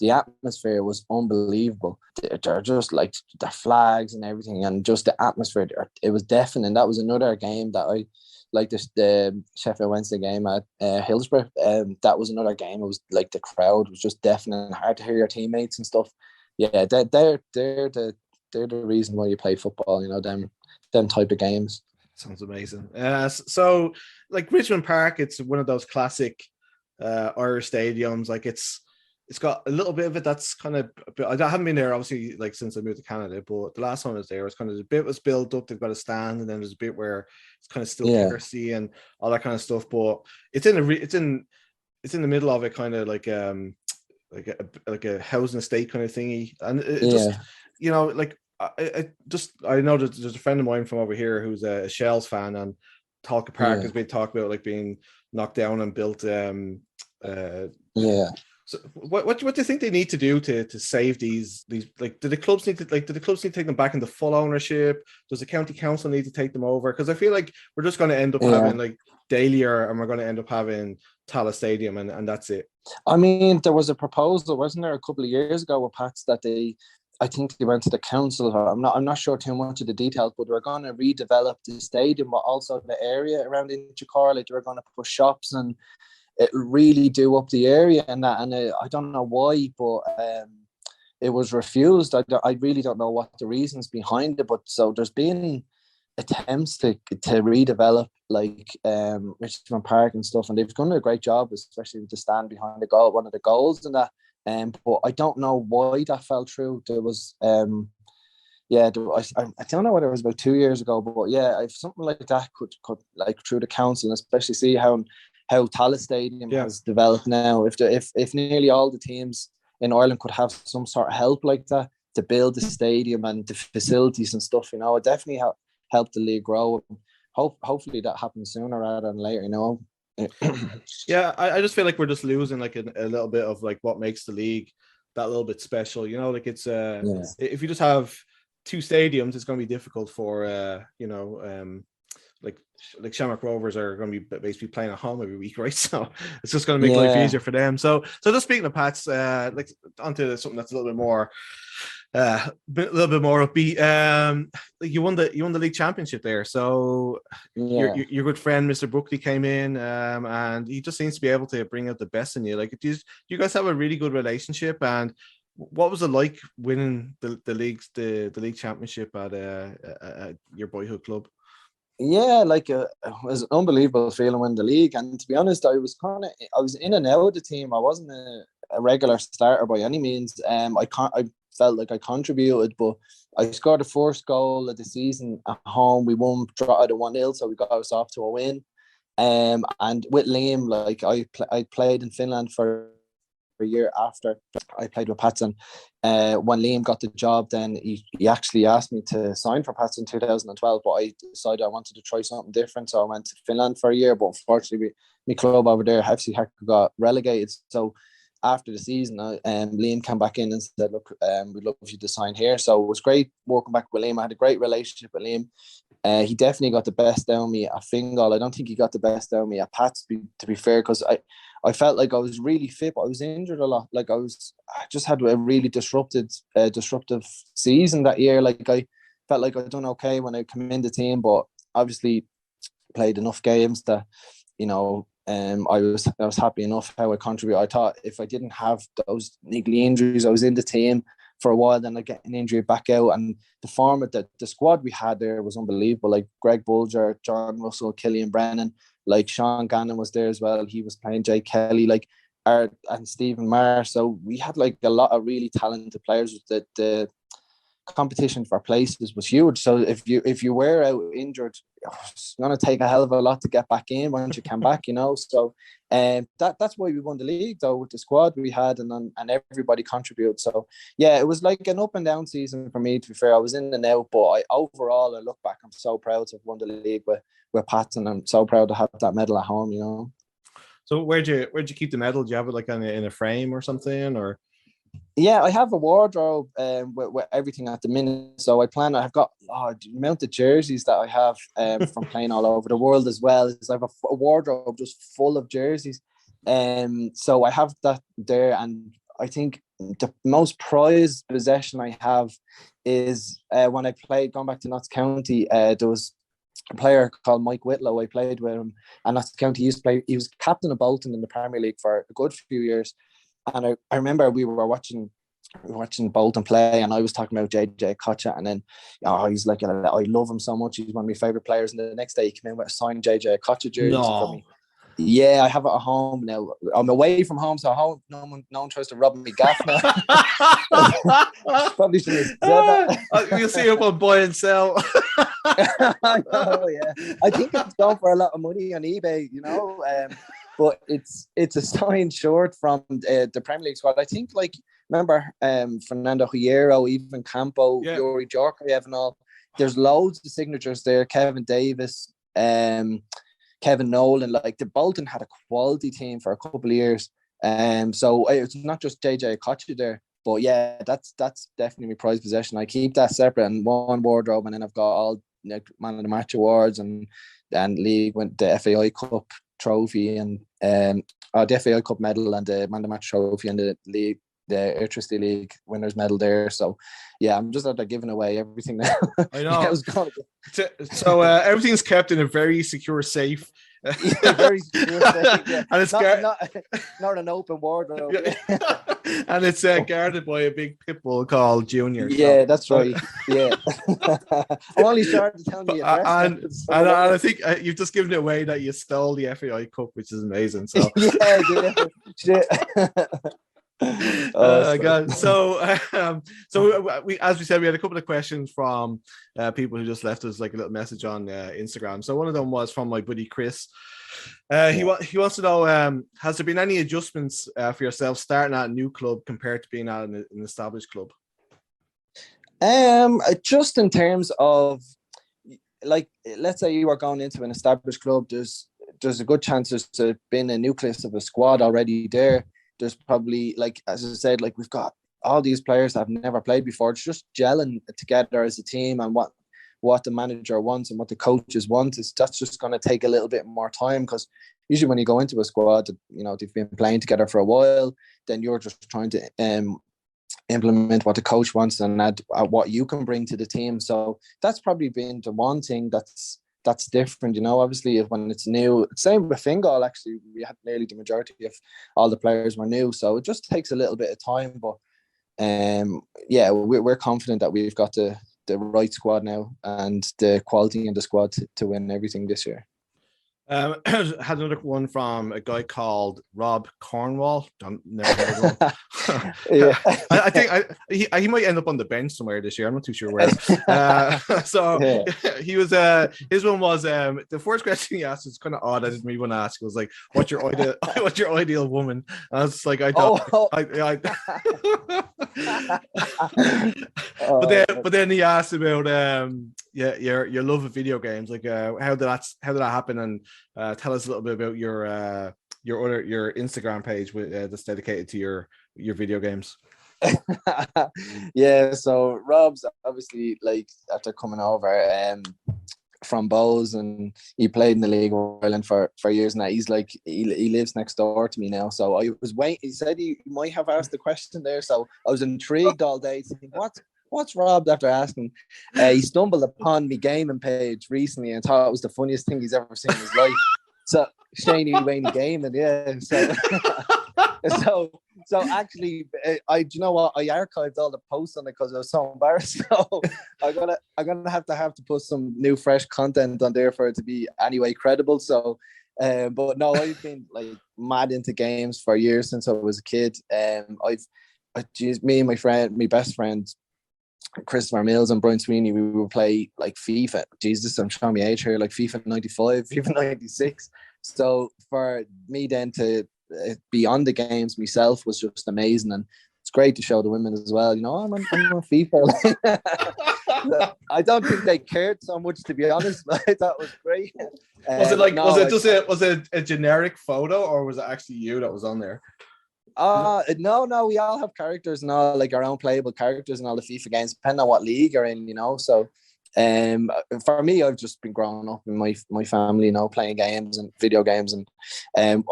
the atmosphere was unbelievable. They're just like the flags and everything, and just the atmosphere. It was deafening. That was another game that I like. The Sheffield Wednesday game at Hillsborough. That was another game. It was like the crowd was just deafening, hard to hear your teammates and stuff. Yeah, they're the reason why you play football, you know, them type of games. Sounds amazing. So like Richmond Park, it's one of those classic Irish stadiums. Like, it's got a little bit of it that's kind of, I haven't been there obviously like since I moved to Canada, but the last time I was there, it's kind of, a bit was built up, they've got a stand, and then there's a bit where it's kind of still thirsty and all that kind of stuff. But it's in the middle of it, kind of like a housing estate kind of thingy, and it just, you know, like I know that there's a friend of mine from over here who's a Shells fan, and Talca Park has been talked about like being knocked down and built. So what do you think they need to do to save these like, do the clubs need to take them back into full ownership? Does the county council need to take them over? Because I feel like we're just going to end up having like Dahlia, and we're going to end up having Tallaght Stadium, and that's it. I mean, there was a proposal, wasn't there, a couple of years ago with Pats that I think they went to the council. I'm not sure too much of the details, but we're going to redevelop the stadium, but also the area around Inchicore. Like, we're going to put shops, and it really do up the area and that. And I don't know why, but it was refused. I really don't know what the reasons behind it. But so there's been attempts to redevelop like Richmond Park and stuff, and they've done a great job, especially with the stand behind the goal, one of the goals and that. But I don't know why that fell through. There was yeah, I don't know whether it was about 2 years ago, but yeah, if something like that could like through the council, and especially see how Tallaght Stadium has developed now. If nearly all the teams in Ireland could have some sort of help like that to build the stadium and the facilities and stuff, you know, it definitely help the league grow. Hopefully that happens sooner rather than later, you know. Yeah, I just feel like we're just losing like a little bit of like what makes the league that little bit special, you know. Like it's if you just have two stadiums, it's going to be difficult for like Shamrock Rovers are going to be basically playing at home every week, right? So it's just going to make life easier for them. So just speaking of Pats, like onto something that's a little bit more upbeat. Like you won the league championship there. So your good friend Mr. Buckley came in, and he just seems to be able to bring out the best in you. Like, do you guys have a really good relationship? And what was it like winning the league championship at your boyhood club? Yeah, like it was an unbelievable feeling winning the league. And to be honest, I was in and out of the team. I wasn't a regular starter by any means. I felt like I contributed, but I scored the first goal of the season at home. We won, drafted 1-0, so we got us off to a win. And with Liam, like I played in Finland for a year after I played with Pats, and when Liam got the job, then he actually asked me to sign for Pats in 2012, but I decided I wanted to try something different, so I went to Finland for a year. But unfortunately, my club over there, FC Heck, got relegated. So after the season, Liam came back in and said, look, we'd love you to sign here. So it was great working back with Liam. I had a great relationship with Liam. He definitely got the best out of me at Fingal. I don't think he got the best out of me at Pats, to be fair, because I felt like I was really fit, but I was injured a lot. Like I just had a really disruptive season that year. Like I felt like I'd done okay when I came in the team, but obviously played enough games that, you know, I was happy enough how I contributed. I thought if I didn't have those niggly injuries, I was in the team for a while, then I get an injury back out. And the format that the squad we had there was unbelievable. Like Greg Bulger, John Russell, Killian Brennan, like Sean Gannon was there as well. He was playing Jay Kelly, and Stephen Marr. So we had like a lot of really talented players. That the competition for places was huge. So if you were out injured, it's going to take a hell of a lot to get back in once you come back, you know. So that's why we won the league, though, with the squad we had, and everybody contributed. So yeah, it was like an up and down season for me, to be fair. I was in and out, but overall I look back, I'm so proud to have won the league with Pats, and I'm so proud to have that medal at home, you know. So where'd you keep the medal? Do you have it like in a frame or something, or? Yeah, I have a wardrobe with everything at the minute. So I've got the amount of jerseys that I have from playing all over the world as well. I have a wardrobe just full of jerseys. So I have that there, and I think the most prized possession I have is when I played, going back to Notts County, there was a player called Mike Whitlow. I played with him, and Notts County used to play. He was captain of Bolton in the Premier League for a good few years. And I remember we were watching Bolton play, and I was talking about JJ Kocha, and then he's like, I love him so much. He's one of my favorite players. And the next day he came in with a signed JJ Kocha jersey for me. Yeah, I have it at home now. I'm away from home, so no one tries to rob me gaff now. Probably should have said that. You'll see him on buy and sell. I know, yeah. I think it's gone for a lot of money on eBay, you know. But it's a signed shirt from the Premier League squad. I think, like, remember Fernando Hierro, even Campo, Yuri Djorkaeff and all. There's loads of signatures there. Kevin Davis, Kevin Nolan. Like, the Bolton had a quality team for a couple of years. So it's not just JJ Kocha there. But yeah, that's definitely my prized possession. I keep that separate in one wardrobe, and then I've got all Man of the Match awards and league, went the FAI Cup trophy and the FAI Cup medal and the Man of the Match trophy and the league, the Electricity League winners medal there. So yeah, I'm just out there giving away everything now. I know. So everything's kept in a very secure safe. Very secure safe, yeah. And it's not an open wardrobe. And it's guarded by a big pit bull called Junior. Yeah, so. That's right. Yeah. I'm only starting to tell me. And I think you've just given it away that you stole the FAI Cup, which is amazing. So yeah. God. So we, as we said, we had a couple of questions from people who just left us like a little message on Instagram. So one of them was from my buddy Chris. He wants to know, has there been any adjustments for yourself starting at a new club compared to being at an established club? Just in terms of, like, let's say you are going into an established club, there's a good chance there's been a nucleus of a squad already there. There's probably, like, as I said, like, we've got all these players that have never played before. It's just gelling together as a team, and what the manager wants and what the coaches want that's just going to take a little bit more time, because usually when you go into a squad, you know, they've been playing together for a while, then you're just trying to implement what the coach wants and add what you can bring to the team. So that's probably been the one thing that's different, you know. Obviously, when it's new, same with Fingal, actually, we had nearly the majority of all the players were new, so it just takes a little bit of time. But we're confident that we've got the right squad now and the quality in the squad to win everything this year. Had another one from a guy called Rob Cornwall. Never heard of him. Yeah. I think he might end up on the bench somewhere this year. I'm not too sure where. He was. His one was the first question he asked was kind of odd. I didn't really want to ask. It was like, "What's your ideal? What's your ideal woman?" And I was like, "I don't." But then he asked about your love of video games. Like, how did that happen? And tell us a little bit about your Instagram page that's dedicated to your video games. Yeah, so Rob's obviously, like, after coming over from Bowes, and he played in the League of Ireland for years now. He's like, he lives next door to me now. So I was waiting. He said he might have asked the question there, so I was intrigued all day to think, what's Rob after asking? He stumbled upon me gaming page recently and thought it was the funniest thing he's ever seen in his life. So Shane McFaul gaming, yeah. So actually, I do you know what? I archived all the posts on it because I was so embarrassed. So I'm gonna have to put some new fresh content on there for it to be anyway credible. So, but no, I've been like mad into games for years since I was a kid. Me and my best friend Christopher Mills and Brian Sweeney, we would play like FIFA. Jesus, I'm showing my age here, like FIFA 95, FIFA 96. So for me then to be on the games myself was just amazing, and it's great to show the women as well. You know, I'm on FIFA. I don't think they cared so much, to be honest, but I thought it was great. Was it a generic photo, or was it actually you that was on there? No, we all have characters and all, like our own playable characters in all the FIFA games, depending on what league you're in, you know. So for me, I've just been growing up in my family, you know, playing games and video games, and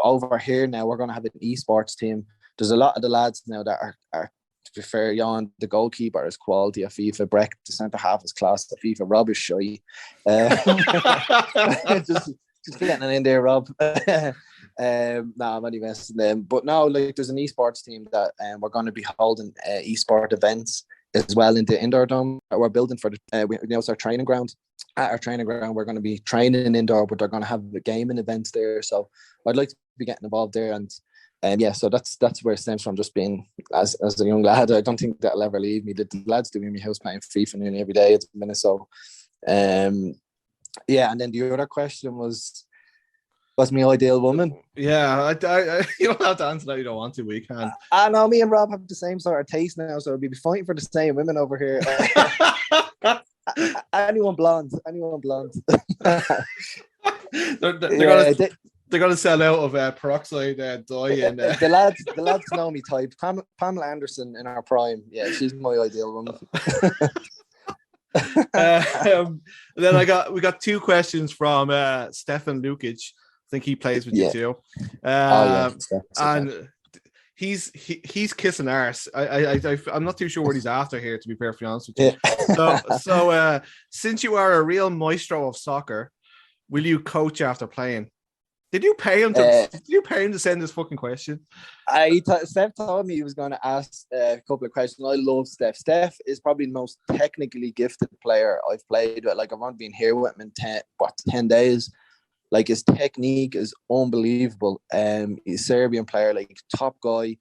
over here now we're going to have an esports team. There's a lot of the lads now that are to be fair, Jan, the goalkeeper is quality of FIFA, Breck, the centre half is class of FIFA, Rob is shy. Just getting in there, Rob. I'm only messing them. But now, like, there's an esports team that we're going to be holding esport events as well in the indoor dome that we're building for it's our training ground. At our training ground, we're going to be training indoor, but they're going to have the gaming events there. So I'd like to be getting involved there, and so that's where it stems from. Just being as a young lad, I don't think that'll ever leave me. The lads do in my house playing FIFA nearly every day at the minute. So, and then the other question was my ideal woman. Yeah, I you don't have to answer that. You don't want to. We can. I know me and Rob have the same sort of taste now, so we'll be fighting for the same women over here. Anyone blonde. They're gonna sell out of peroxide dye, and the lads know me type. Pamela Anderson in our prime. Yeah, she's my ideal woman. Then we got two questions from Stefan Lukic. I think he plays with you too. And he's kissing arse. I'm not too sure what he's after here, to be perfectly honest with you. Yeah. So since you are a real maestro of soccer, will you coach after playing? Did you pay him to send this fucking question? Steph told me he was going to ask a couple of questions. I love Steph. Steph is probably the most technically gifted player I've played with. Like, I've only been here with him in 10 days. Like, his technique is unbelievable. He's a Serbian player, like, top guy.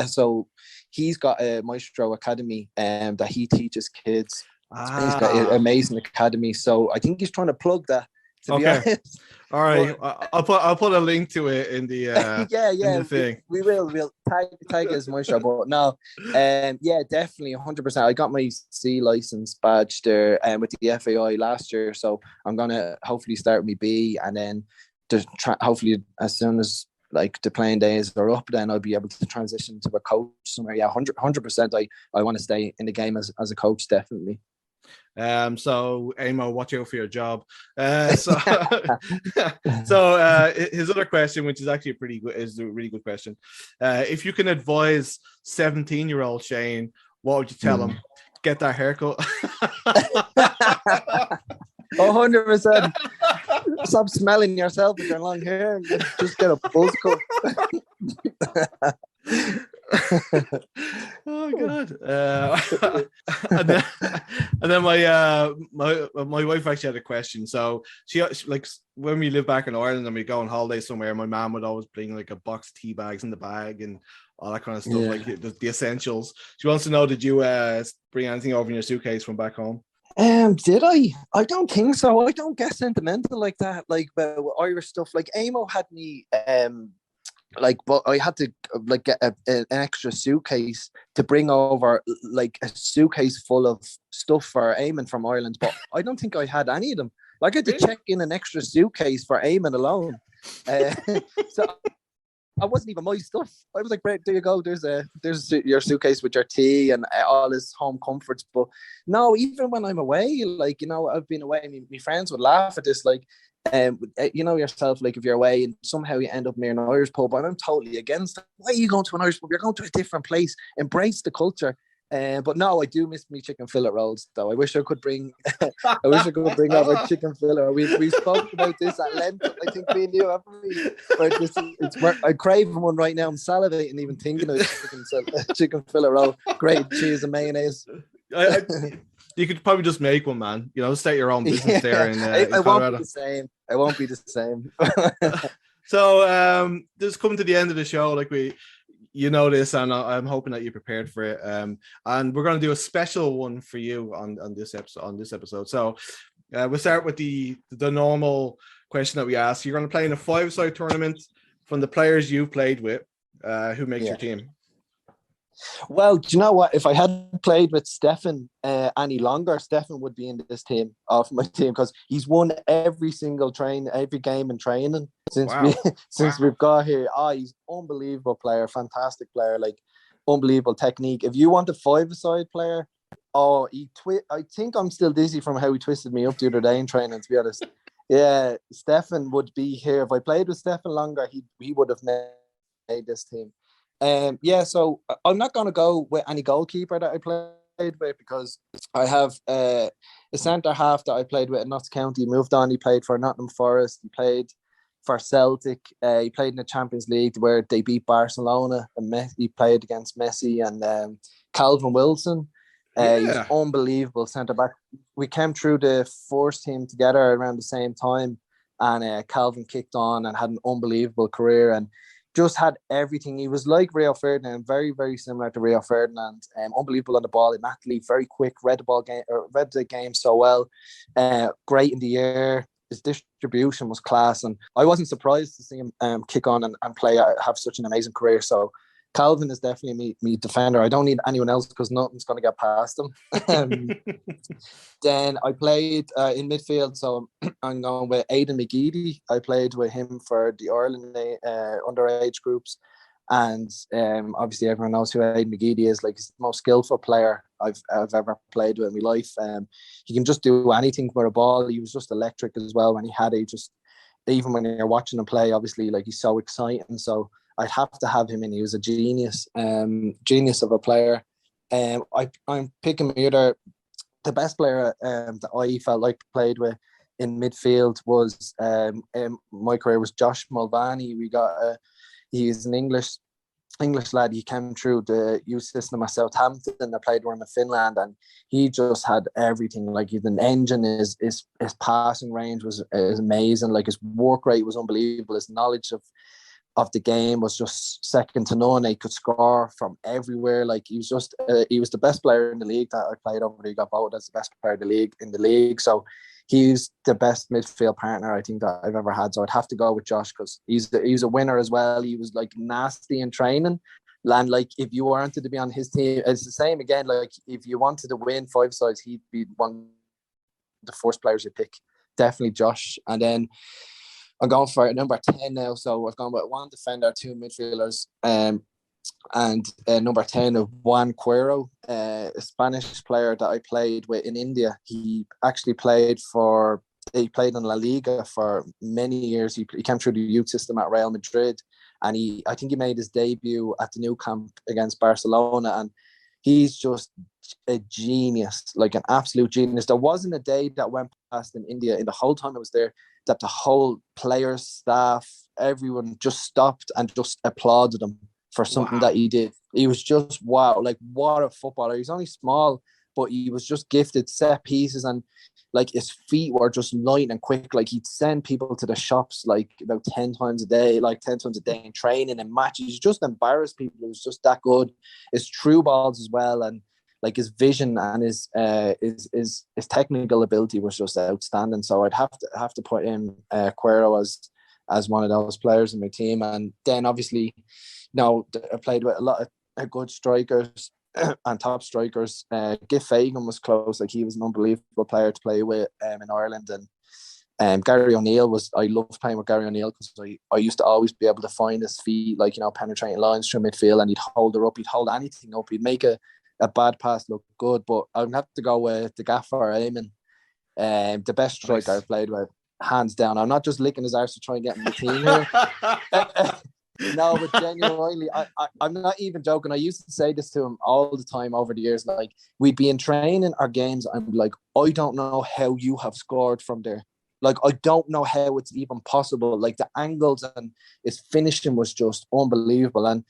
So he's got a Maestro Academy that he teaches kids. He's got an amazing academy, so I think he's trying to plug that, to be honest. All right, but I'll put a link to it in the in the thing. We'll tag as Maestro, but no, definitely 100%. I got my C license badge there with the FAI last year, so I'm gonna hopefully start with my B, and then hopefully as soon as like the playing days are up, then I'll be able to transition to a coach somewhere. 100%. I want to stay in the game as a coach, definitely. So Amo, watch out for your job. So his other question, which is actually a really good question. If you can advise 17-year-old Shane, what would you tell him? Get that haircut. 100%. Stop smelling yourself with your long hair. Just get a buzz cut. Oh god. And then my wife actually had a question. So she like, when we live back in Ireland and we go on holiday somewhere, my mom would always bring like a box of tea bags in the bag and all that kind of stuff, like the essentials. She wants to know, did you bring anything over in your suitcase from back home? Did I? I don't think so. I don't get sentimental like that. Like Irish stuff. Like Amo had me but I had to like get an extra suitcase to bring over, like a suitcase full of stuff for Eamon from Ireland. But I don't think I had any of them. Like I had to check in an extra suitcase for Eamon alone. So I wasn't even my stuff. I was like, "Great, there you go. There's your suitcase with your tea and all his home comforts." But no, even when I'm away, like, you know, I've been away. My friends would laugh at this, like, you know yourself, like if you're away and somehow you end up near an Irish pub, and I'm totally against it. Why are you going to an Irish pub? You're going to a different place. Embrace the culture. But no, I do miss me chicken fillet rolls though. I wish I could bring over chicken fillet. We spoke about this at length. I think me and you have. I'm craving one right now. I'm salivating even thinking of chicken fillet roll. Great cheese and mayonnaise. You could probably just make one, man. You know, start your own business there in Colorado. Won't be the same. I won't be the same. So just coming to the end of the show, like you know this, and I'm hoping that you're prepared for it. And we're going to do a special one for you on this episode. So we'll start with the normal question that we ask. You're going to play in a 5-side tournament. From the players you've played with, who makes your team? Well, do you know what? If I hadn't played with Stefan any longer, Stefan would be in this team, off my team, because he's won every game in training since we've got here. He's unbelievable player, fantastic player, like unbelievable technique. If you want a 5-a-side player, I think I'm still dizzy from how he twisted me up the other day in training, to be honest. Yeah, Stefan would be here. If I played with Stefan longer, he would have made this team. So I'm not going to go with any goalkeeper that I played with, because I have a centre half that I played with in Notts County. He moved on. He played for Nottingham Forest. He played for Celtic. He played in the Champions League where they beat Barcelona. And he played against Messi and Calvin Wilson. He's unbelievable centre back. We came through the first team together around the same time, and Calvin kicked on and had an unbelievable career and just had everything. He was like Rio Ferdinand, very, very similar to Rio Ferdinand. Unbelievable on the ball, an athlete, very quick, read the game so well. Great in the air. His distribution was class, and I wasn't surprised to see him kick on and play, have such an amazing career. So Calvin is definitely me defender. I don't need anyone else because nothing's going to get past him. Then I played in midfield, so I'm going with Aidan McGeady. I played with him for the Ireland underage groups, and obviously everyone knows who Aidan McGeady is. Like, he's the most skillful player I've ever played with in my life. He can just do anything with a ball. He was just electric as well when he had it. Just even when you're watching him play, obviously, like, he's so exciting. So I'd have to have him in. He was a genius of a player. I'm picking either the best player that I felt like played with in midfield was my career was Josh Mulvaney. He's an English lad. He came through the youth system at Southampton. I played with him in Finland, and he just had everything. Like, he's an engine. His passing range was amazing. Like, his work rate was unbelievable. His knowledge of of the game was just second to none. He could score from everywhere. Like he was just he was the best player in the league that I played over. He got voted as the best player in the league. So he's the best midfield partner I think that I've ever had. So I'd have to go with Josh because he's a winner as well. He was like nasty in training. And like if you wanted to be on his team, it's the same again. Like if you wanted to win 5 sides, he'd be one of the first players you pick. Definitely Josh. And then I'm going for number 10 now. So I've gone with one defender, 2 midfielders, and number 10 of Juan Cuero, a Spanish player that I played with in India. He actually played in La Liga for many years. He came through the youth system at Real Madrid, and I think he made his debut at the new camp against Barcelona, and he's just a genius, like an absolute genius. There wasn't a day that went past in India in the whole time I was there that the whole players, staff, everyone just stopped and just applauded him for something that he did. He was just wow, like what a footballer. He's only small, but he was just gifted set pieces, and like his feet were just light and quick. Like he'd send people to the shops like about 10 times a day in training and matches. He just embarrassed people. He was just that good. His through balls as well, and like his vision and his technical ability was just outstanding. So I'd have to put in Cuero as one of those players in my team. And then obviously, I played with a lot of good strikers and top strikers. Giff Fagan was close. Like he was an unbelievable player to play with in Ireland. And Gary O'Neill I loved playing with Gary O'Neill because I used to always be able to find his feet, like, penetrating lines through midfield, and he'd hold her up. He'd hold anything up. He'd make a bad pass look good. But I'd have to go with the gaffer, Eamon. The best striker I've played with, hands down. I'm not just licking his arse to try and get in the team here. No, but genuinely, I'm not even joking. I used to say this to him all the time over the years. Like, we'd be in training our games, I'm like, I don't know how you have scored from there. Like, I don't know how it's even possible. Like, the angles and his finishing was just unbelievable. And,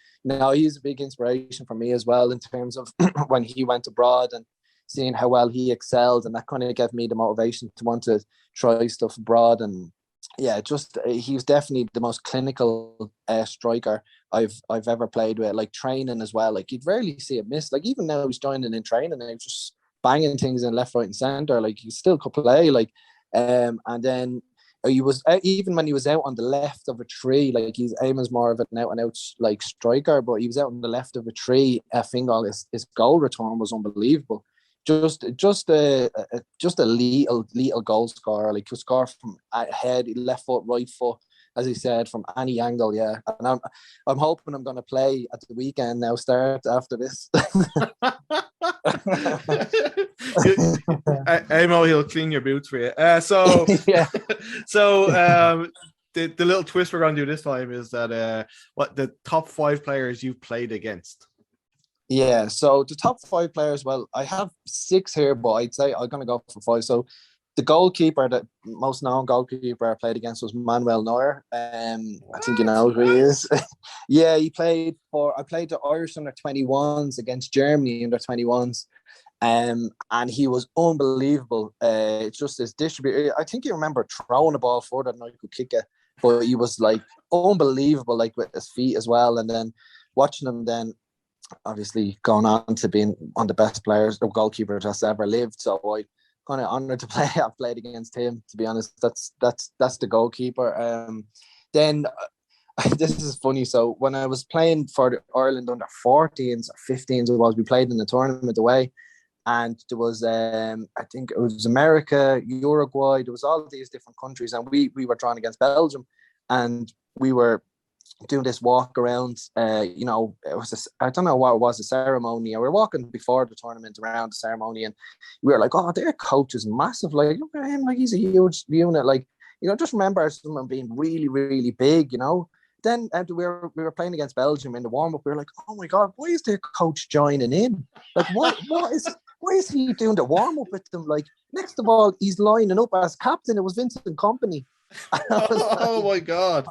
he's a big inspiration for me as well in terms of when he went abroad and seeing how well he excelled. And that kind of gave me the motivation to want to try stuff abroad. And yeah, he was definitely the most clinical striker I've ever played with. Like, training as well. Like, you'd rarely see a miss. Like, even now he's joining in training and he's just banging things in left, right, and centre. Like, he still could play. Like, and then he was even when he was out on the left of a tree. Like, he's Eamon's more of an out and out like striker, but he was out on the left of a tree. Fingal, his goal return was unbelievable. Just a lethal goal scorer. Like, could score from head, left foot, right foot, as he said, from any angle. Yeah, and I'm hoping I'm going to play at the weekend now. Start after this. Amo, he'll clean your boots for you. So yeah. So the little twist we're going to do this time is that what the top 5 players you've played against. Yeah, so the top 5 players, well, I have 6 here, but I'd say I'm going to go for 5. So the goalkeeper, the most known goalkeeper I played against was Manuel Neuer. I think you know who he is. Yeah, I played the Irish under-21s against Germany under-21s. And he was unbelievable. It's just his distributor. I think you remember throwing the ball further than I could kick it, but he was like unbelievable, like with his feet as well. And then watching him then, obviously going on to being one of the best players or goalkeepers that's ever lived. So I kind of honoured to play. I've played against him, to be honest. That's the goalkeeper. Then this is funny. So when I was playing for the Ireland under 14s or 15s, we played in the tournament away, and there was I think it was America, Uruguay. There was all these different countries, and we were drawn against Belgium, and we were doing this walk around. It was I don't know what it was, a ceremony. We were walking before the tournament around the ceremony, and we were like, "Oh, their coach is massive! Like, look at him! Like, he's a huge unit! Like, just remember someone being really, really big. Then we were playing against Belgium in the warm up. We were like, "Oh my God, why is their coach joining in? Like, why is he doing the warm up with them? Like, next of all, he's lining up as captain. It was Vincent Kompany." My God.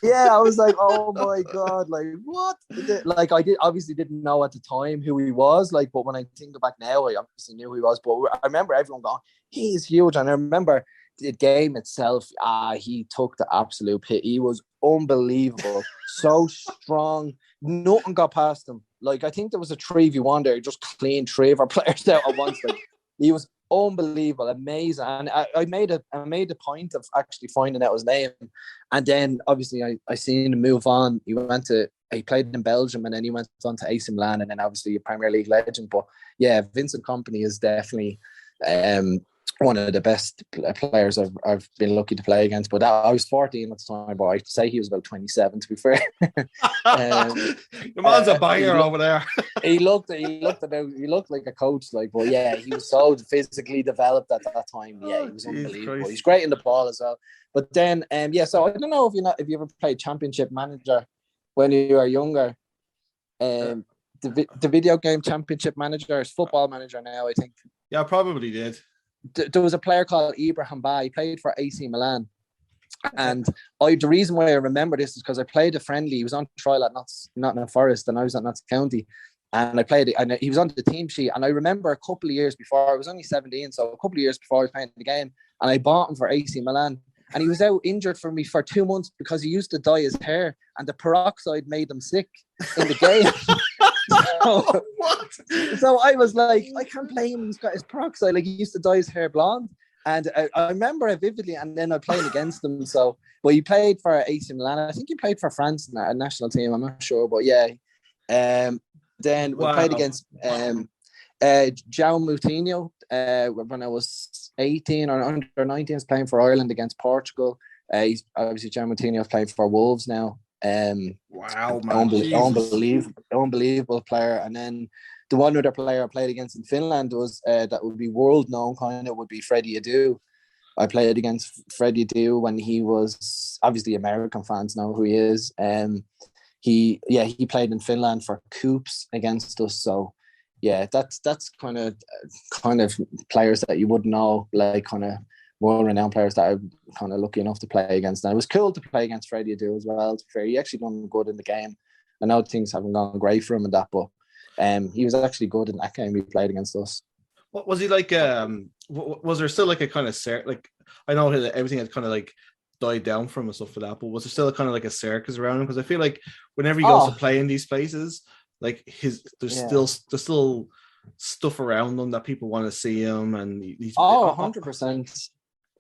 Yeah, I was like, oh my God, like, what? Like, I obviously didn't know at the time who he was, like, but when I think back now, I obviously knew who he was. But I remember everyone going, he is huge. And I remember the game itself, he took the absolute hit. He was unbelievable, so strong. Nothing got past him. Like, I think there was a 3v1 there, just clean three of our players out at once. Like, he was unbelievable, amazing. And I made a point of actually finding out his name. And then obviously I seen him move on. He played in Belgium, and then he went on to AC Milan, and then obviously a Premier League legend. But yeah, Vincent Kompany is definitely one of the best players I've been lucky to play against. But I was 14 at the time, but I'd say he was about 27, to be fair. The man's a banger over there. he looked like a coach, like, but yeah, he was so physically developed at that time. Yeah, he was unbelievable. Christ. He's great in the ball as well. But then, so I don't know if you ever played Championship Manager when you were younger. The video game Championship Manager is Football Manager now, I think. Yeah, I probably did. There was a player called Ibrahim Ba. He played for AC Milan. And the reason why I remember this is because I played a friendly. He was on trial at Nottingham Forest, and I was at Notts County. And I played it, and he was on the team sheet. And I remember a couple of years before, I was only 17, so a couple of years before I was playing the game, and I bought him for AC Milan. And he was out injured for me for 2 months because he used to dye his hair, and the peroxide made him sick in the game. So I was like, I can't play him. He's got his peroxide. Like, he used to dye his hair blonde. And I remember it vividly, and then I played against him. So, but he played for AC Milan. I think he played for France, a national team. I'm not sure, but yeah. Then we played against João Moutinho when I was 18 or under 19. I was playing for Ireland against Portugal. He's obviously João Moutinho is playing for Wolves now. Wow, man. Unbelievable player. And then the one other player I played against in Finland was that would be world known kind of would be Freddie Adu. I played against Freddie Adu when he was, obviously American fans know who he is. He played in Finland for Coops against us. So yeah, that's kind of players that you would know, like kind of world-renowned players that I'm kind of lucky enough to play against. And it was cool to play against Freddie Adu as well. To be fair, he actually done good in the game. I know things haven't gone great for him and that, but he was actually good in that game he played against us. What was he like? Was there still like a kind of like, I know that everything had kind of like died down from and stuff for that, but was there still a kind of like a circus around him? Because I feel like whenever he goes to play in these places, like there's still stuff around him that people want to see him, and he's 100%.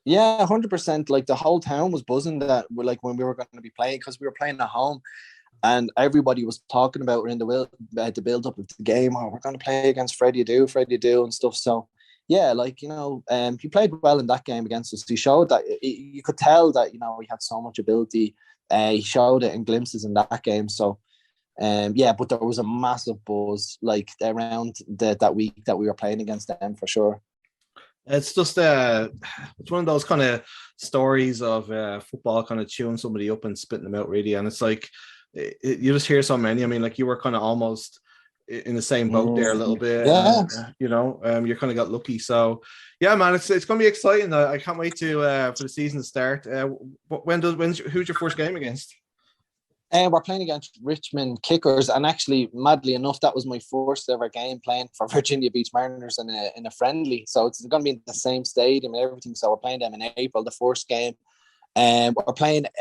Yeah, 100%. Like, the whole town was buzzing that we're like when we were going to be playing, because we were playing at home, and everybody was talking about in the build up of the game. Oh, we're going to play against Freddie Adu and stuff. So yeah, like, you know, he played well in that game against us. He showed that you could tell that, you know, he had so much ability. He showed it in glimpses in that game. So but there was a massive buzz like around that week that we were playing against them for sure. It's just it's one of those kind of stories of football kind of chewing somebody up and spitting them out, really. And it's like you just hear so many. I mean, like, you were kind of almost in the same boat there a little bit. Yeah. You know, you kind of got lucky. So yeah, man, it's going to be exciting. I can't wait for the season to start. Who's your first game against? We're playing against Richmond Kickers, and actually, madly enough, that was my first ever game playing for Virginia Beach Mariners in a friendly. So it's going to be in the same stadium and everything. So we're playing them in April, the first game. I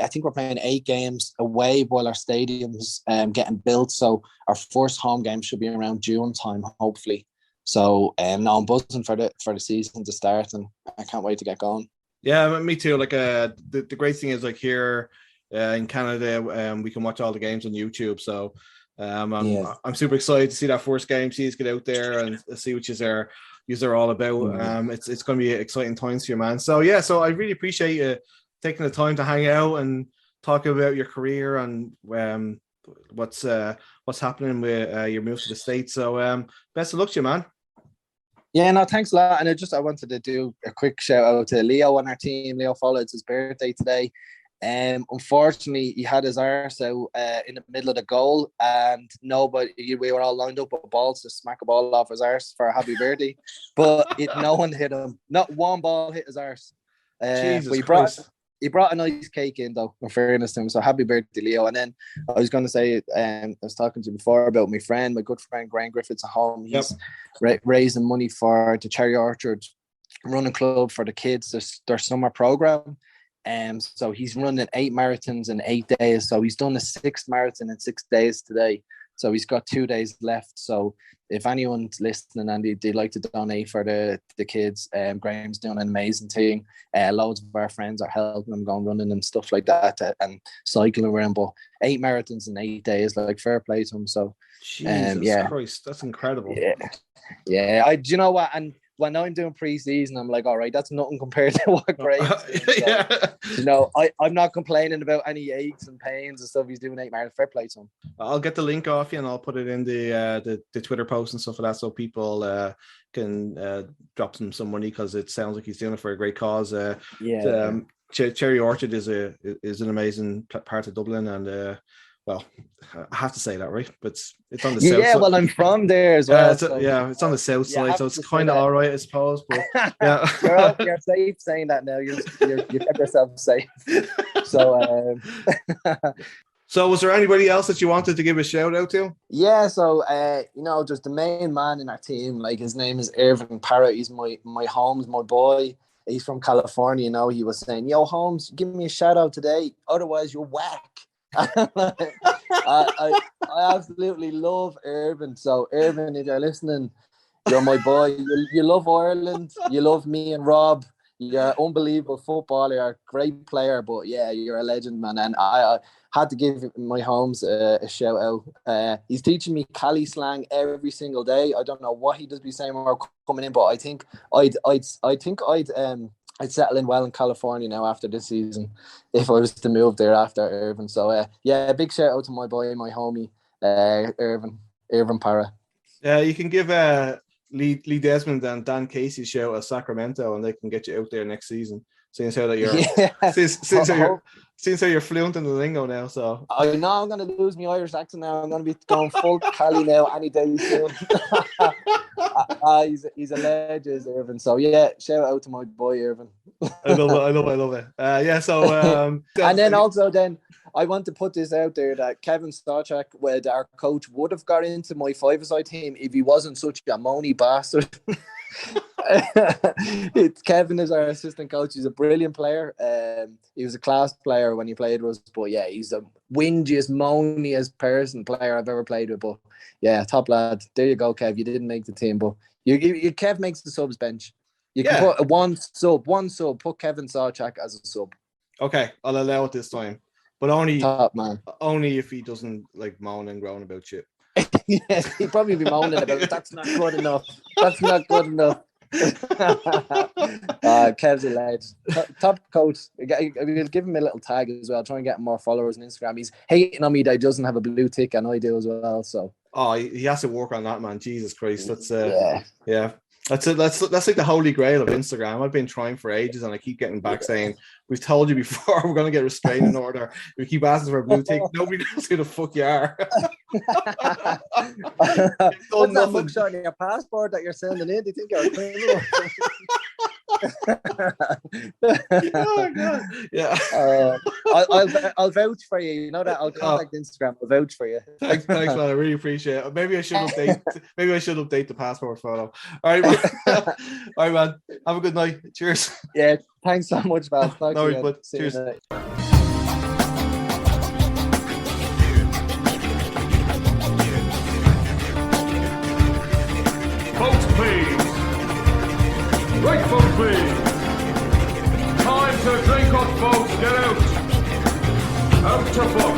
think we're playing 8 games away while our stadium's getting built. So our first home game should be around June time, hopefully. So now I'm buzzing for the season to start, and I can't wait to get going. Yeah, me too. Like the great thing is, like, here in Canada, we can watch all the games on YouTube. So I'm super excited to see that first game, see us get out there and see what you're all about. It's going to be exciting times for you, man. So yeah, so I really appreciate you taking the time to hang out and talk about your career and what's happening with your move to the States. So best of luck to you, man. Yeah, no, thanks a lot. And I wanted to do a quick shout out to Leo on our team. Leo Follow, it's his birthday today. Unfortunately, he had his arse out in the middle of the goal, and we were all lined up with balls to smack a ball off his arse for a happy birthday, but no one hit him. Not one ball hit his arse. Jesus Christ. He brought a nice cake in, though, in fairness to him. So happy birthday, Leo. And then I was going to say, I was talking to you before about my good friend, Graham Griffiths at home. He's raising money for the Cherry Orchard run a club for the kids, their summer program. So he's running 8 marathons in 8 days. So he's done the 6th marathon in 6 days today. So he's got 2 days left. So if anyone's listening and they'd like to donate for the kids, Graham's doing an amazing thing. Loads of our friends are helping him going running and stuff like that, and cycling around. But 8 marathons in 8 days, like, fair play to him. So Jesus Christ, that's incredible. Yeah. Do you know what? And when I'm doing pre-season, I'm like, all right, that's nothing compared to what Graham's doing. So, you know, I'm not complaining about any aches and pains and stuff. He's doing 8 marathons. Fair play to him. I'll get the link off you and I'll put it in the Twitter post and stuff like that, so people can drop some money, because it sounds like he's doing it for a great cause. Cherry Orchard is an amazing part of Dublin, and well, I have to say that, right? But it's on the south side. Yeah, well, I'm from there as well. It's on the south side, so it's kind of all right, I suppose. But yeah, you're safe saying that now. You kept yourself safe. So, so was there anybody else that you wanted to give a shout out to? Yeah, so just the main man in our team. Like, his name is Irvin Parrott. He's my Holmes, my boy. He's from California. You know, he was saying, "Yo, Holmes, give me a shout out today. Otherwise, you're whack." I absolutely love Irvin. So Irvin, if you're listening, you're my boy. You love Ireland. You love me and Rob. You're an unbelievable footballer. You're a great player. But yeah, you're a legend, man. And I had to give my Holmes a shout out. He's teaching me Cali slang every single day. I don't know what he does be saying when we're coming in, but I think I'd settle in well in California now after this season if I was to move there after Irvin. So big shout out to my boy, my homie, Irvin Parra. You can give Lee Desmond and Dan Casey a shout at Sacramento, and they can get you out there next season. Seeing how that you're seems how you're fluent in the lingo now. So I know I'm going to lose my Irish accent now. I'm going to be going full Cali now any day soon. He's a legend, Irvin. So yeah, shout out to my boy Irvin. I love it. So and then also I want to put this out there that Kevin Stachak, our coach, would have got into my 5-a-side team if he wasn't such a moany bastard. Kevin is our assistant coach. He's a brilliant player. He was a class player when he played with us, but yeah, he's the whingiest, moaniest player I've ever played with. But yeah, top lad. There you go, Kev. You didn't make the team, but Kev makes the subs bench. You can put one sub. Put Kevin Stachak as a sub. Okay, I'll allow it this time, but only top man. Only if he doesn't like moan and groan about shit. Yes, he'd probably be moaning about it. That's not good enough. Kev's a lad. Top coach. We'll give him a little tag as well. Try and get more followers on Instagram. He's hating on me that he doesn't have a blue tick, and I do as well. So he has to work on that, man. Jesus Christ, that's That's it. That's like the holy grail of Instagram. I've been trying for ages, and I keep getting back saying, "We've told you before. We're going to get restraining order. We keep asking for a blue tick. Nobody knows who the fuck you are." What's that mugshot in your passport that you're sending in? Do you think you're a criminal? Oh, God. Yeah. I'll vouch for you. You know that I'll contact Instagram. I'll vouch for you. Thanks, man. I really appreciate it. Maybe I should update the passport photo. All right, man. All right, man. Have a good night. Cheers. Yeah. Thanks so much, man. No worries, bud. Cheers. Folks, please. Right, folks, please. Time to drink up, folks. Get out. Out to fuck.